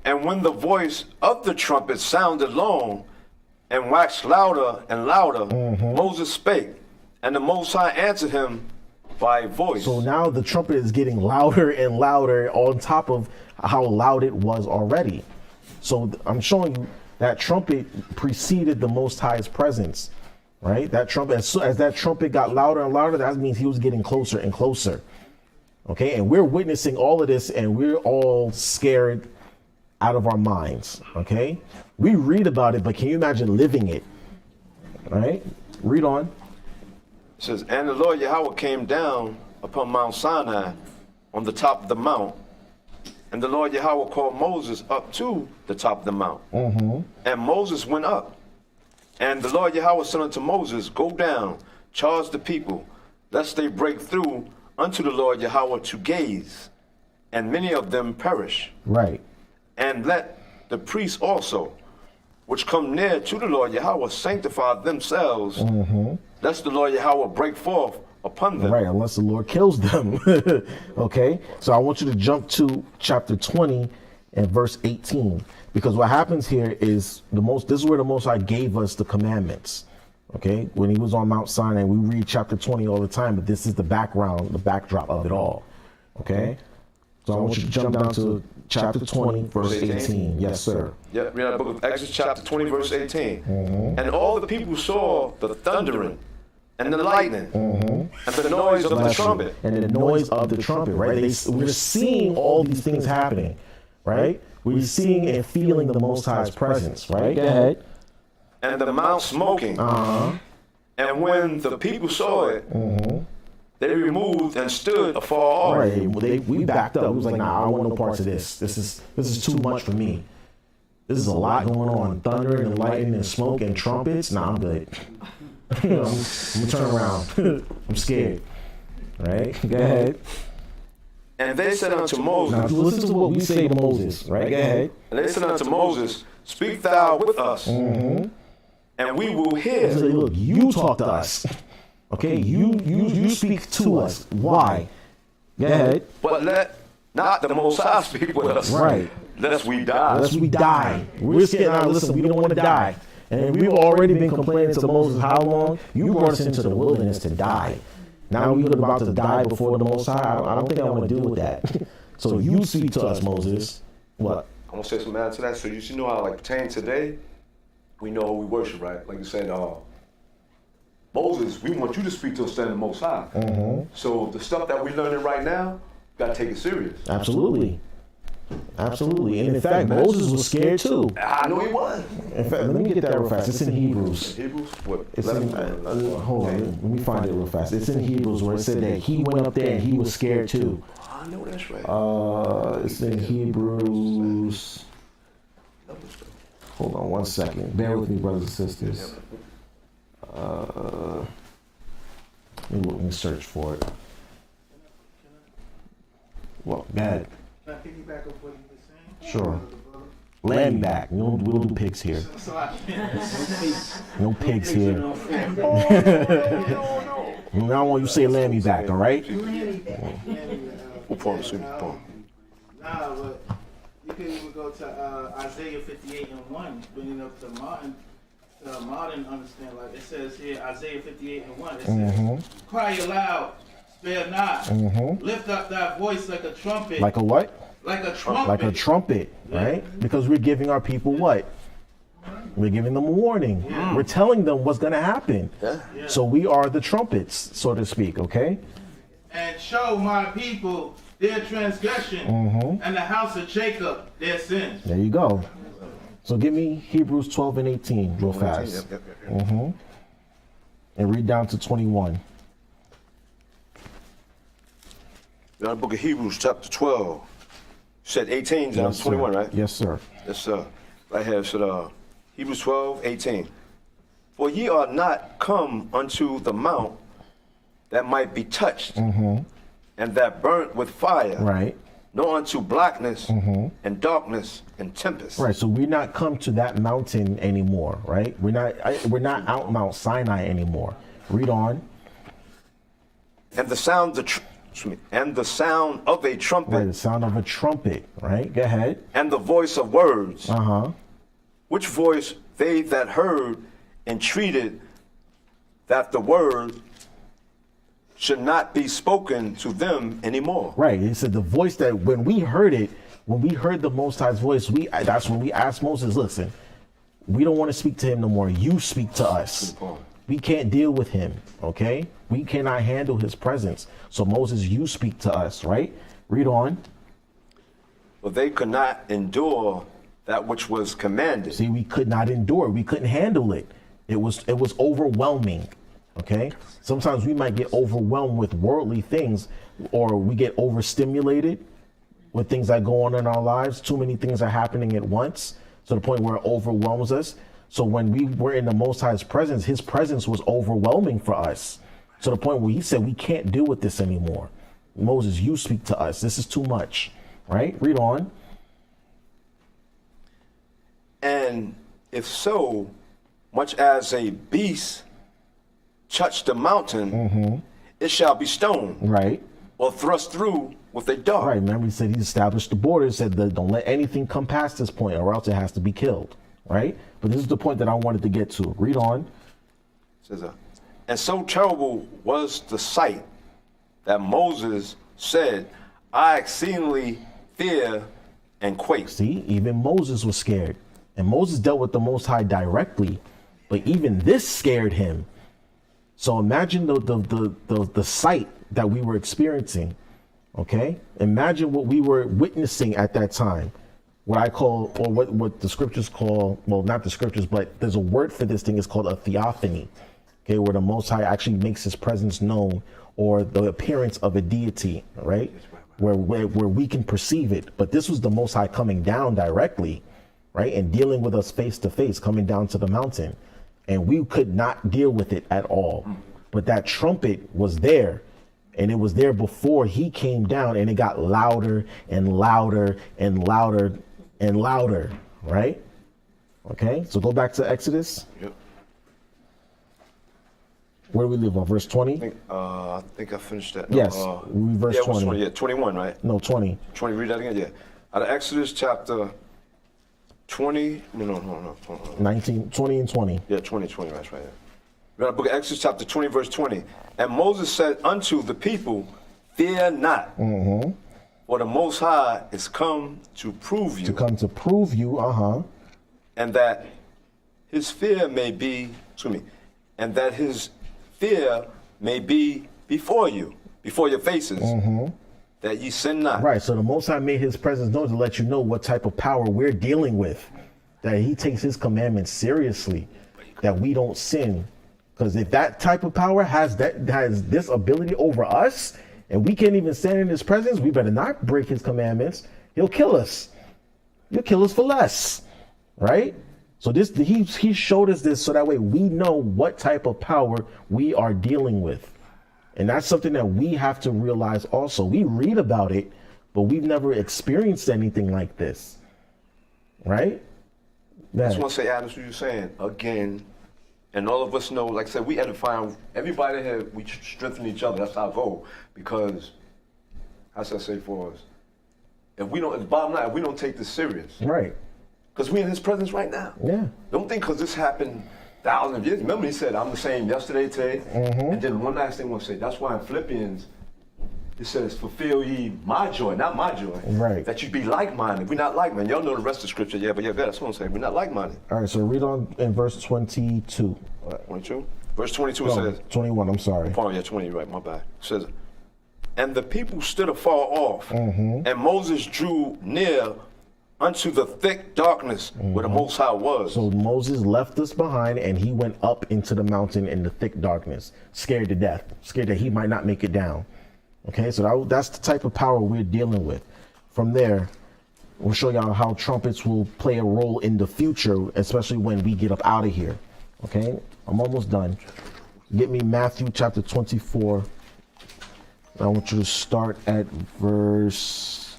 And when the voice of the trumpet sounded long and waxed louder and louder, Moses spake, and the Most High answered him by voice. So now the trumpet is getting louder and louder on top of how loud it was already. So I'm showing you that trumpet preceded the Most High's presence, right? That trumpet, as that trumpet got louder and louder, that means he was getting closer and closer. Okay, and we're witnessing all of this, and we're all scared out of our minds. Okay, we read about it, but can you imagine living it? All right, read on. It says, and the Lord Yahweh came down upon Mount Sinai on the top of the mount, and the Lord Yahweh called Moses up to the top of the mount. And Moses went up, and the Lord Yahweh said unto Moses, go down, charge the people, lest they break through unto the Lord Yahweh to gaze, and many of them perish. Right. And let the priests also, which come near to the Lord Yahweh, sanctify themselves, lest the Lord Yahweh break forth upon them. Right, unless the Lord kills them. Okay, so I want you to jump to chapter 20 and verse 18, because what happens here is this is where the Most High gave us the commandments. Okay, when he was on Mount Sinai, we read chapter 20 all the time, but this is the background, the backdrop of it all. Okay, so I want you to jump down to chapter 20, verse 18. Yes, sir. Yeah, read the book of Exodus, chapter 20, verse 18. And all the people saw the thundering and the lightning and the noise of the trumpet. And the noise of the trumpet, right? We're seeing all these things happening, right? We're seeing and feeling the Most High's presence, right? Go ahead. And the mount smoking. And when the people saw it, they removed and stood afar off. Right, we backed up. We was like, nah, I don't want no parts of this. This is too much for me. This is a lot going on. Thunder and lightning and smoke and trumpets. Nah, I'm good. I'm gonna turn around. I'm scared. Right? Go ahead. And they said unto Moses. Now listen to what we say to Moses. Right? Go ahead. And they said unto Moses, speak thou with us, and we will hear. Say, look, you talk to us. Okay, you speak to us. Why? Go ahead. But let not the Most High speak with us. Right. Lest we die. Lest we die. We're scared. Now listen, we don't want to die. And we've already been complaining to Moses how long? You brought us into the wilderness to die. Now we're about to die before the Most High. I don't think I want to deal with that. So you speak to us, Moses. What? I'm gonna say something to that. So you should know how, like, pertaining today, we know who we worship, right? Like you said, Moses, we want you to speak to us standing the Most High. So the stuff that we're learning right now, you gotta take it serious. Absolutely. Absolutely. And in fact, Moses was scared too. I know he was. In fact, let me get that real fast. It's in Hebrews. Hebrews? What? It's in, hold on, let me find it real fast. It's in Hebrews where it said that he went up there and he was scared too. I know that's right. It's in Hebrews. Hold on one second. Bear with me, brothers and sisters. Let me search for it. Well, go ahead. Can I piggyback off what you were saying? Sure. Land back. We'll do pigs here. No pigs here. I don't want you to say land me back, all right? We'll pour him, sweet. Nah, but You can even go to Isaiah 58 and 1, bringing up the modern understand. Like it says here, Isaiah 58 and 1, it says, cry aloud, spare not, lift up thy voice like a trumpet. Like a what? Like a trumpet. Like a trumpet, right? Because we're giving our people what? We're giving them a warning. We're telling them what's going to happen. So we are the trumpets, so to speak, okay? And show my people their transgression and the house of Jacob their sins. There you go. So give me Hebrews 12 and 18 real fast. And read down to 21. You're in the book of Hebrews, chapter 12. You said 18 down to 21, right? Yes, sir. Yes, sir. Right here, it said, Hebrews 12, 18. For ye are not come unto the mount that might be touched, and that burnt with fire, Right. nor unto blackness and darkness and tempest. Right. So we're not come to that mountain anymore, right? We're not out Mount Sinai anymore. Read on. And the sound of a trumpet, Right. The sound of a trumpet, right? Go ahead. and the voice of words, Uh-huh. which voice they that heard entreated that the word should not be spoken to them anymore. Right. It said the voice that when we heard it, when we heard the Most High's voice, that's when we asked Moses, listen, we don't want to speak to him no more. You speak to us. We can't deal with him, okay? We cannot handle his presence. So Moses, you speak to us, right? Read on. For they could not endure that which was commanded. See, we could not endure. We couldn't handle it. It was overwhelming. Okay. Sometimes we might get overwhelmed with worldly things, or we get overstimulated with things that go on in our lives. Too many things are happening at once to the point where it overwhelms us. So when we were in the Most High's presence, his presence was overwhelming for us to the point where he said, we can't deal with this anymore. Moses, you speak to us. This is too much. Right? Read on. And if so much as a beast touch the mountain, it shall be stoned, Right. or thrust through with a dart. Right. Remember, he said he established the borders, said that don't let anything come past this point or else it has to be killed. Right. But this is the point that I wanted to get to. Read on. Says, and so terrible was the sight that Moses said, I exceedingly fear and quake. See, even Moses was scared. And Moses dealt with the Most High directly. But even this scared him. So imagine the sight that we were experiencing. Okay? Imagine what we were witnessing at that time. What I call, or what the scriptures call, well, not the scriptures, but there's a word for this thing. It's called a theophany. Okay, where the Most High actually makes his presence known, or the appearance of a deity, right? Where we can perceive it. But this was the Most High coming down directly, right? And dealing with us face to face, coming down to the mountain. And we could not deal with it at all. But that trumpet was there. And it was there before he came down, and it got louder and louder and louder and louder, right? Okay, so go back to Exodus. Yep. Where do we leave on? Verse 20? I think I finished that. No, Yes, verse 20. Yeah, 21, right? No, 20. 20, read that again, yeah. Out of Exodus chapter 20, no. 19, 20 and 20. Yeah, 20, that's right. We're in the book of Exodus chapter 20, verse 20. And Moses said unto the people, fear not, for the Most High is come to prove you, To come to prove you, and that his fear may be, and that his fear may be before you, before your faces, that ye sin not. Right, so the Most High made his presence known to let you know what type of power we're dealing with. That he takes his commandments seriously, that we don't sin. Because if that type of power has this ability over us, and we can't even stand in his presence, we better not break his commandments. He'll kill us. He'll kill us for less, right? So he showed us this so that way we know what type of power we are dealing with. And that's something that we have to realize also. We read about it, but we've never experienced anything like this, right? I just want to say, Adams, what you're saying again, and all of us know, like I said, we edify everybody here, we strengthen each other. That's our goal. Because, how should I say for us? if we don't, bottom line, if we don't take this serious, Right. because we in his presence right now. Yeah. Don't think because this happened thousands of years. Remember he said, I'm the same yesterday, today. And then one last thing I want to say, that's why in Philippians, it says, fulfill ye my joy, not my joy. Right. That you be like-minded. We're not like-minded. Y'all know the rest of the scripture, yeah, but that's what I'm saying. We're not like-minded. All right, so read on in verse 22. 22? Verse 22 No, says, 21, I'm sorry. oh yeah, 20, right, my bad. It says, and the people stood afar off, and Moses drew near unto the thick darkness where the Most High was. So Moses left us behind and he went up into the mountain in the thick darkness, scared to death, scared that he might not make it down. Okay, so that's the type of power we're dealing with. From there, we'll show y'all how trumpets will play a role in the future, especially when we get up out of here. Okay, I'm almost done. Get me Matthew chapter 24. I want you to start at verse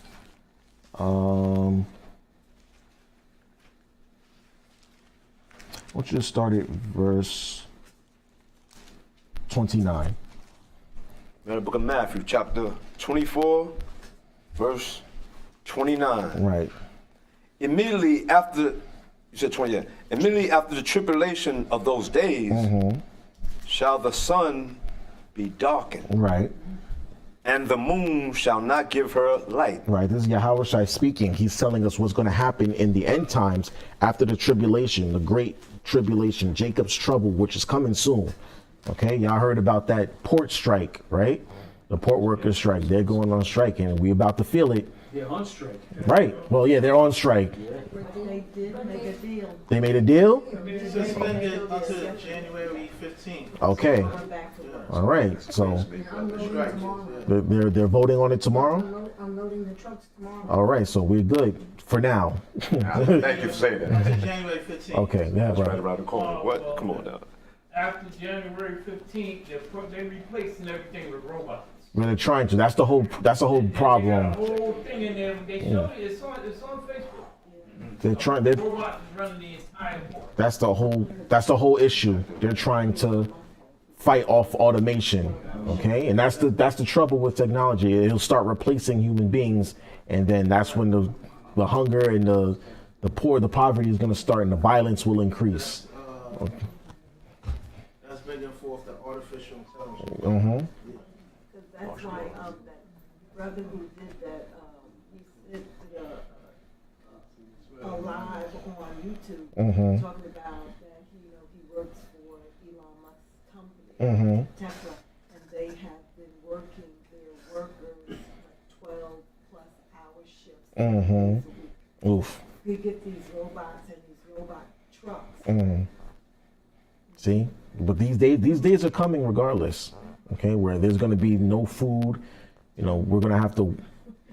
I want you to start at verse 29. We're in the book of Matthew, chapter 24, verse 29. Right. Immediately after, you said 20, yeah. Immediately after the tribulation of those days, shall the sun be darkened, Right. and the moon shall not give her light. Right. This is Yahweh Shai speaking. He's telling us what's going to happen in the end times after the tribulation, the great tribulation, Jacob's trouble, which is coming soon. Okay. Y'all heard about that port strike, right? The port workers strike. They're going on strike and we about to feel it. They're on strike. Right. Well, yeah, they're on strike. They did make a deal. They made a deal? Suspended until January 15th. Okay. Going back to work. All right. So I'm loading tomorrow. they're voting on it tomorrow? I'm loading the trucks tomorrow. All right. So we're good for now. Thank you for saying that. Until January 15th. Okay. Yeah, That's right right. around the corner. What? Come on now. After January 15th, they're replacing everything with robots. They're trying to. That's the whole They got problem. a whole thing in there. They show it. It's on Facebook. They're trying. Robots is running the entire board. That's the whole issue. They're trying to fight off automation. Okay, and that's the trouble with technology. It'll start replacing human beings, and then that's when the hunger and the poverty is going to start, and the violence will increase. That's bringing forth the artificial intelligence. Mm-hmm. Because that's why that brother who did that, he said live on YouTube, talking about that he works for Elon Musk's company, Tesla, and they have been working their workers like 12+ hour shifts. 5 days a week. Oof. They get these robots and these robot trucks. See, but these days are coming regardless. Okay, where there's going to be no food. We're going to have to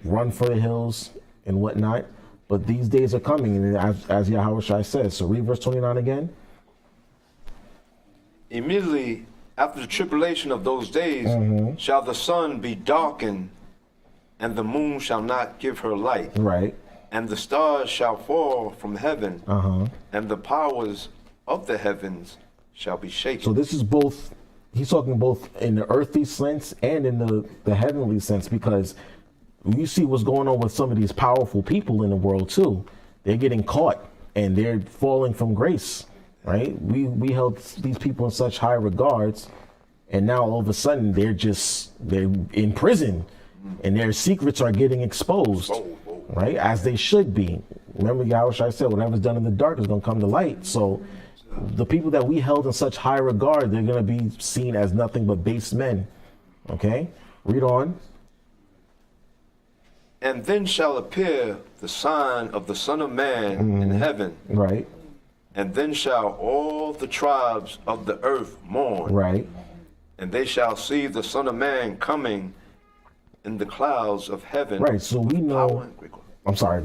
run for the hills and whatnot. But these days are coming, and as Yahweh Shai says. So read verse 29 again. Immediately after the tribulation of those days shall the sun be darkened, and the moon shall not give her light. Right. And the stars shall fall from heaven, and the powers of the heavens shall be shaken. So this is both. He's talking both in the earthly sense and in the heavenly sense, because you see what's going on with some of these powerful people in the world too. They're getting caught and they're falling from grace, right? We held these people in such high regards, and now all of a sudden they're in prison, and their secrets are getting exposed, right? As they should be. Remember, Yahweh said, whatever's done in the dark is going to come to light. So the people that we held in such high regard, they're going to be seen as nothing but base men. Okay? Read on. And then shall appear the sign of the Son of Man in heaven. Right. And then shall all the tribes of the earth mourn. Right. And they shall see the Son of Man coming in the clouds of heaven. Right. So we Power know. and great glory. I'm sorry.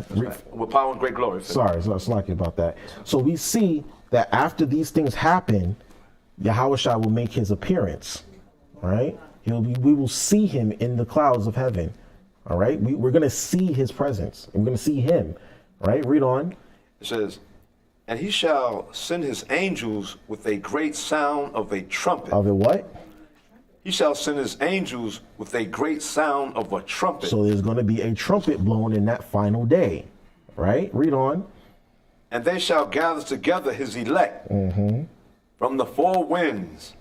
With power and great glory. Sorry, lucky about that. So we see that after these things happen, Yahweh Shai will make his appearance. Right? We will see him in the clouds of heaven. All right? We're going to see his presence. We're going to see him. Right? Read on. It says, and he shall send his angels with a great sound of a trumpet. Of it what? He shall send his angels with a great sound of a trumpet. So there's going to be a trumpet blown in that final day, right? Read on. And they shall gather together his elect from the four winds,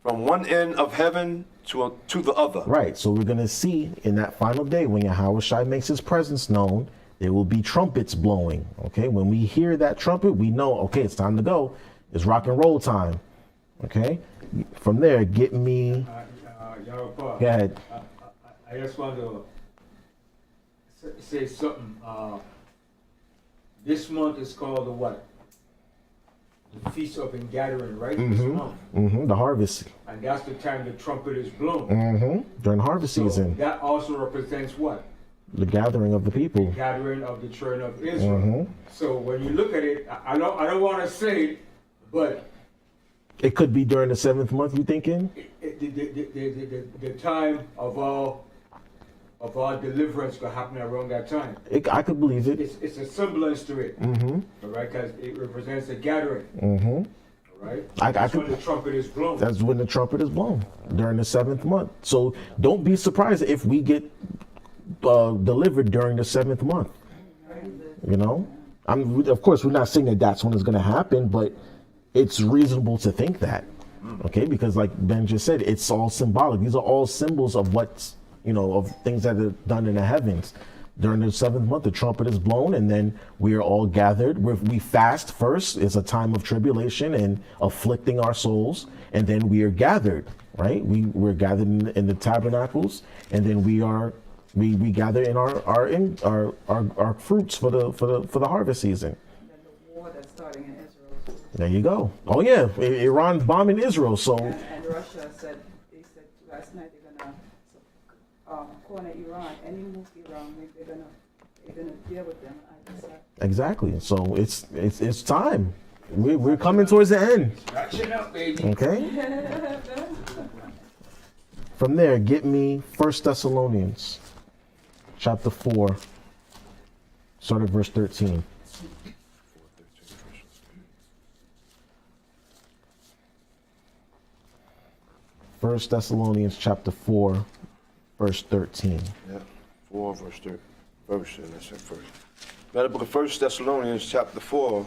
from one end of heaven to the other. Right. So we're going to see in that final day when Yahweh Shai makes his presence known, there will be trumpets blowing. Okay. When we hear that trumpet, we know, okay, it's time to go. It's rock and roll time. Okay. From there, get me. Yarapah, Go ahead. I just want to say something. This month is called the what? The Feast of Ingathering, right? This month. The harvest. And that's the time the trumpet is blown. During harvest So season, that also represents what? the gathering of the people. Gathering of the children of Israel. So when you look at it, I don't want to say it, but It could be during the 7th month, you thinking? the time of all deliverance will happen around that time. I could believe it. It's a semblance to it, all right? Because it represents a gathering, all right? I That's could- when the trumpet is blown. That's when the trumpet is blown, during the 7th month. So don't be surprised if we get delivered during the 7th month. You know, of course, we're not saying that that's when it's going to happen, but it's reasonable to think that. Okay, because like Ben just said, it's all symbolic. These are all symbols of what's, of things that are done in the heavens. During the 7th month, the trumpet is blown, and then we are all gathered. We fast first. It's a time of tribulation and afflicting our souls, and then we are gathered. Right? We're gathered in the tabernacles, and then we gather in our fruits for the harvest season. Then the war that's starting in Israel. There you go. Oh yeah, Iran's bombing Israel. So And Russia said, they said last night they're gonna corner Iran. Any move Iran make, they're gonna deal with them. exactly. So it's time. We're coming towards the end. Scratch it up, baby. Okay. From there, get me 1 Thessalonians, chapter 4, start at verse 13. First Thessalonians chapter 4, verse 13. Yeah, 4 verse 3. Let's say first. Now the book of 1 Thessalonians chapter 4,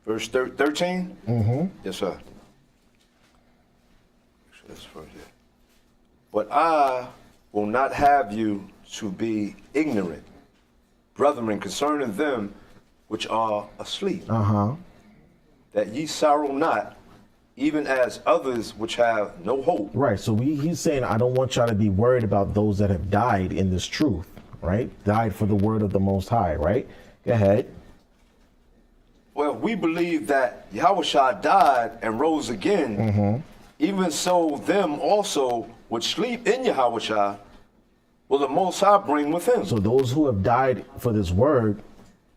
verse 13? Yes, sir. That's first, yeah. But I will not have you to be ignorant, brethren, concerning them which are asleep, that ye sorrow not, even as others which have no hope. Right. So he's saying, I don't want y'all to be worried about those that have died in this truth, right? Died for the word of the Most High, right? Go ahead. Well, we believe that Yahushua died and rose again. Even so, them also which sleep in Yahushua will the Most High bring with him. So those who have died for this word,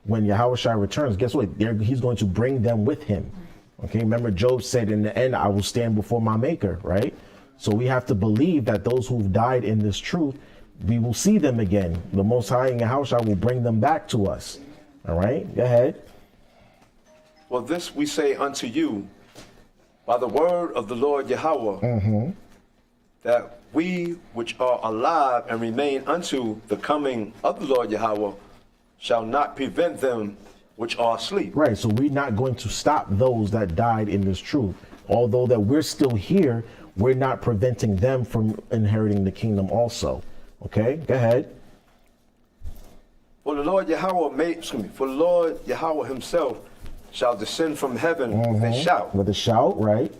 when Yahushua returns, guess what? He's going to bring them with him. Okay, remember Job said in the end, I will stand before my maker, right? So we have to believe that those who've died in this truth, we will see them again. The Most High and Yahushua will bring them back to us. All right, go ahead. Well, this we say unto you by the word of the Lord Yahweh, that we which are alive and remain unto the coming of the Lord Yahweh shall not prevent them which are asleep. Right, so we're not going to stop those that died in this truth. Although that we're still here, we're not preventing them from inheriting the kingdom also. Okay, go ahead. For the Lord Yahweh himself shall descend from heaven with a shout. With a shout, right?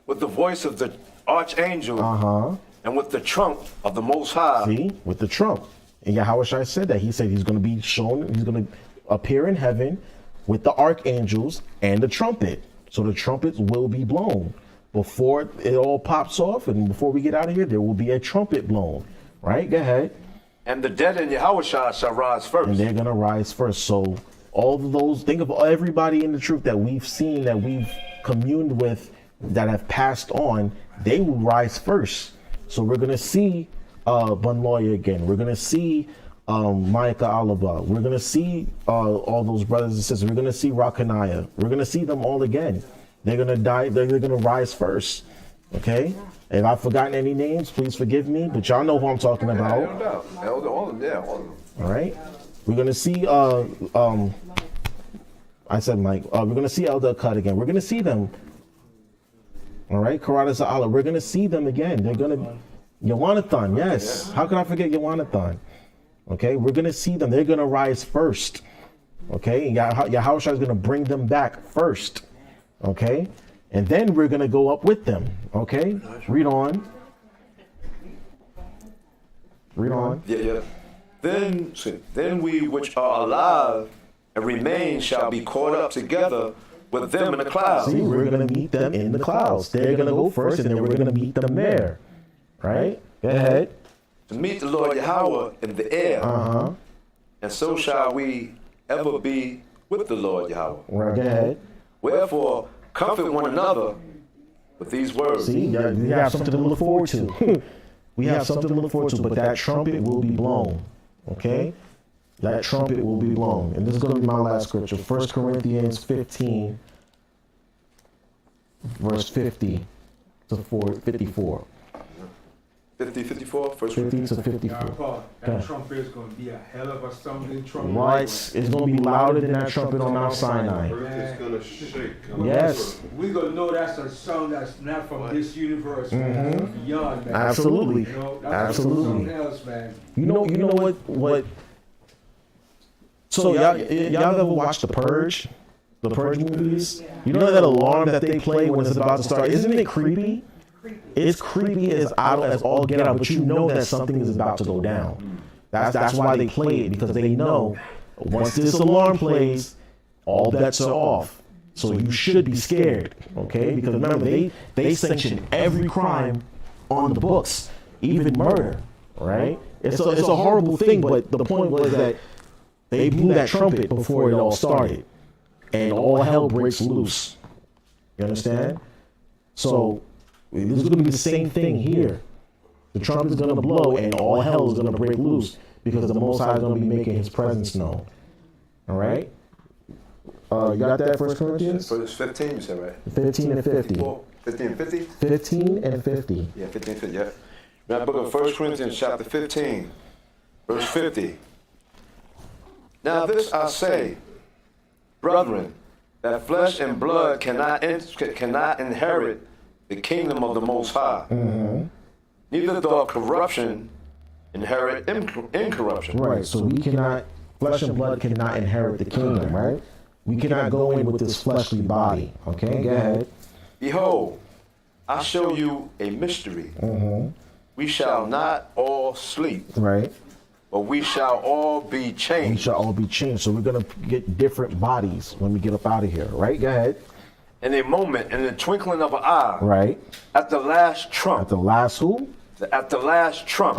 With the voice of the archangel. And with the trump of the Most High. See, with the trump. And Yahushua said that. He said he's going to be shown, he's going to appear in heaven with the archangels and the trumpet. So the trumpets will be blown. Before it all pops off and before we get out of here, there will be a trumpet blown. Right? Go ahead. And the dead in Yahushua shall rise first. And they're going to rise first. So all of those, think of everybody in the truth that we've seen, that we've communed with, that have passed on, they will rise first. So we're going to see Bunloya again. We're going to see Micah Alaba. We're going to see all those brothers and sisters. We're going to see Rakaniah. We're going to see them all again. they're gonna die. They're gonna rise first. Okay. If I've forgotten any names, please forgive me. But y'all know who I'm talking No about. doubt. All of them, yeah, all of them. All right. We're gonna see. I said Mike. We're gonna see Elder Cut again. We're gonna see them. All right. Karada Sa'ala. We're gonna see them again. They're gonna. Yawanathan. Yes. How could I forget Yawanathan? Okay. We're gonna see them. They're gonna rise first. Okay. And Yahushua is gonna bring them back first. Okay. And then we're gonna go up with them. Okay. Read on. Read on. Yeah. Then we which are alive and remain shall be caught up together with them in the clouds. See, we're going to meet them in the clouds. They're going to go first, and then we're going to meet them there. Right? Go ahead. To meet the Lord Yahweh in the air. And so shall we ever be with the Lord Yahweh. Right, go ahead. Wherefore, comfort one another with these words. See, we have something to look forward to. We have something to look forward to, but that trumpet will be blown. Okay? That trumpet will be blown. And this is going to be my last scripture. 1 Corinthians 15, verse 50 to 54. 54, first 50 to 54. Yarapah, that trumpet is going to be a hell of a sounding trumpet. Right. It's going to be louder than that trumpet on Mount Sinai. Earth is gonna shake. Yes. We're going to know that's a sound that's not from this universe, man. Beyond, man. Absolutely. You know, that's Absolutely. something else, man. You know what? So y'all ever watch The Purge? The Purge movies? You know that alarm that they play when it's about to start? Isn't it creepy? It's creepy as all get out, but you know that something is about to go down. That's why they play it, because they know once this alarm plays, all bets are off. So you should be scared, okay? Because remember, they sanction every crime on the books, even murder, right? It's a horrible thing, but the point was that they blew that trumpet before it all started, and all hell breaks loose. You understand? So this is going to be the same thing here. The trumpet is going to blow, and all hell is going to break loose, because the Most High is going to be making His presence known. All right? You got that, 1 Corinthians? Verse 15, you said, right? 15 and 50. 15 and 50? 15 and 50. Yeah, 15 and 50, yeah. Now, the book of 1 Corinthians, chapter 15, verse 50. Now this I say, brethren, that flesh and blood cannot inherit the kingdom of the Most High. Neither doth corruption inherit incorruption. Right, so we cannot, flesh and blood cannot inherit the kingdom, right? We cannot go in with this fleshly body. Okay, go ahead. Behold, I show you a mystery. We shall not all sleep, Right. but we shall all be We changed. shall all be changed. So we're going to get different bodies when we get up out of here, right? Go ahead. In a moment, in the twinkling of an eye, Right. at the last At trump, the last who? at the last trump,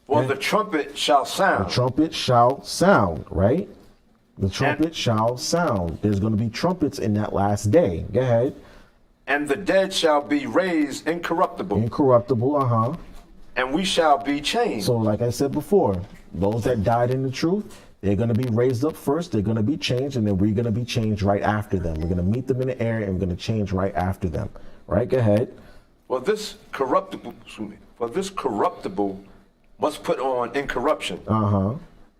for the trumpet shall The sound, trumpet shall sound, right? The trumpet shall sound. There's going to be trumpets in that last day. Go ahead. and the dead shall be raised incorruptible, Incorruptible, and we shall be changed. So like I said before, those that died in the truth, they're going to be raised up first, they're going to be changed, and then we're going to be changed right after them. We're going to meet them in the air, and we're going to change right after them. Right? Go ahead. For this corruptible must put on incorruption,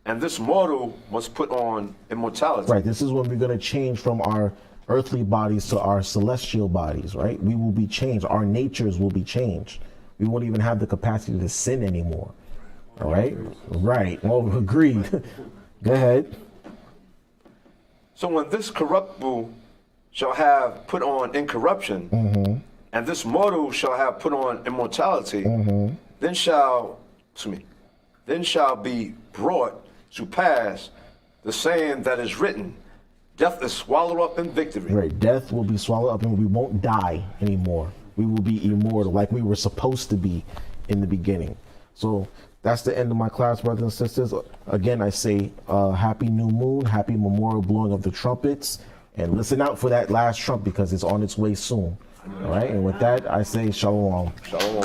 and this mortal must put on immortality. Right. This is when we're going to change from our earthly bodies to our celestial bodies, right? We will be changed. Our natures will be changed. We won't even have the capacity to sin anymore. All right? Right. Well, agreed. Go ahead. So when this corruptible shall have put on incorruption, and this mortal shall have put on immortality, then shall be brought to pass the saying that is written, death is swallowed up in victory. Right. Death will be swallowed up, and we won't die anymore. We will be immortal like we were supposed to be in the beginning. So that's the end of my class, brothers and sisters. Again, I say happy new moon, happy memorial blowing of the trumpets, and listen out for that last trump because it's on its way soon. All right. And with that, I say shalom. Shalom.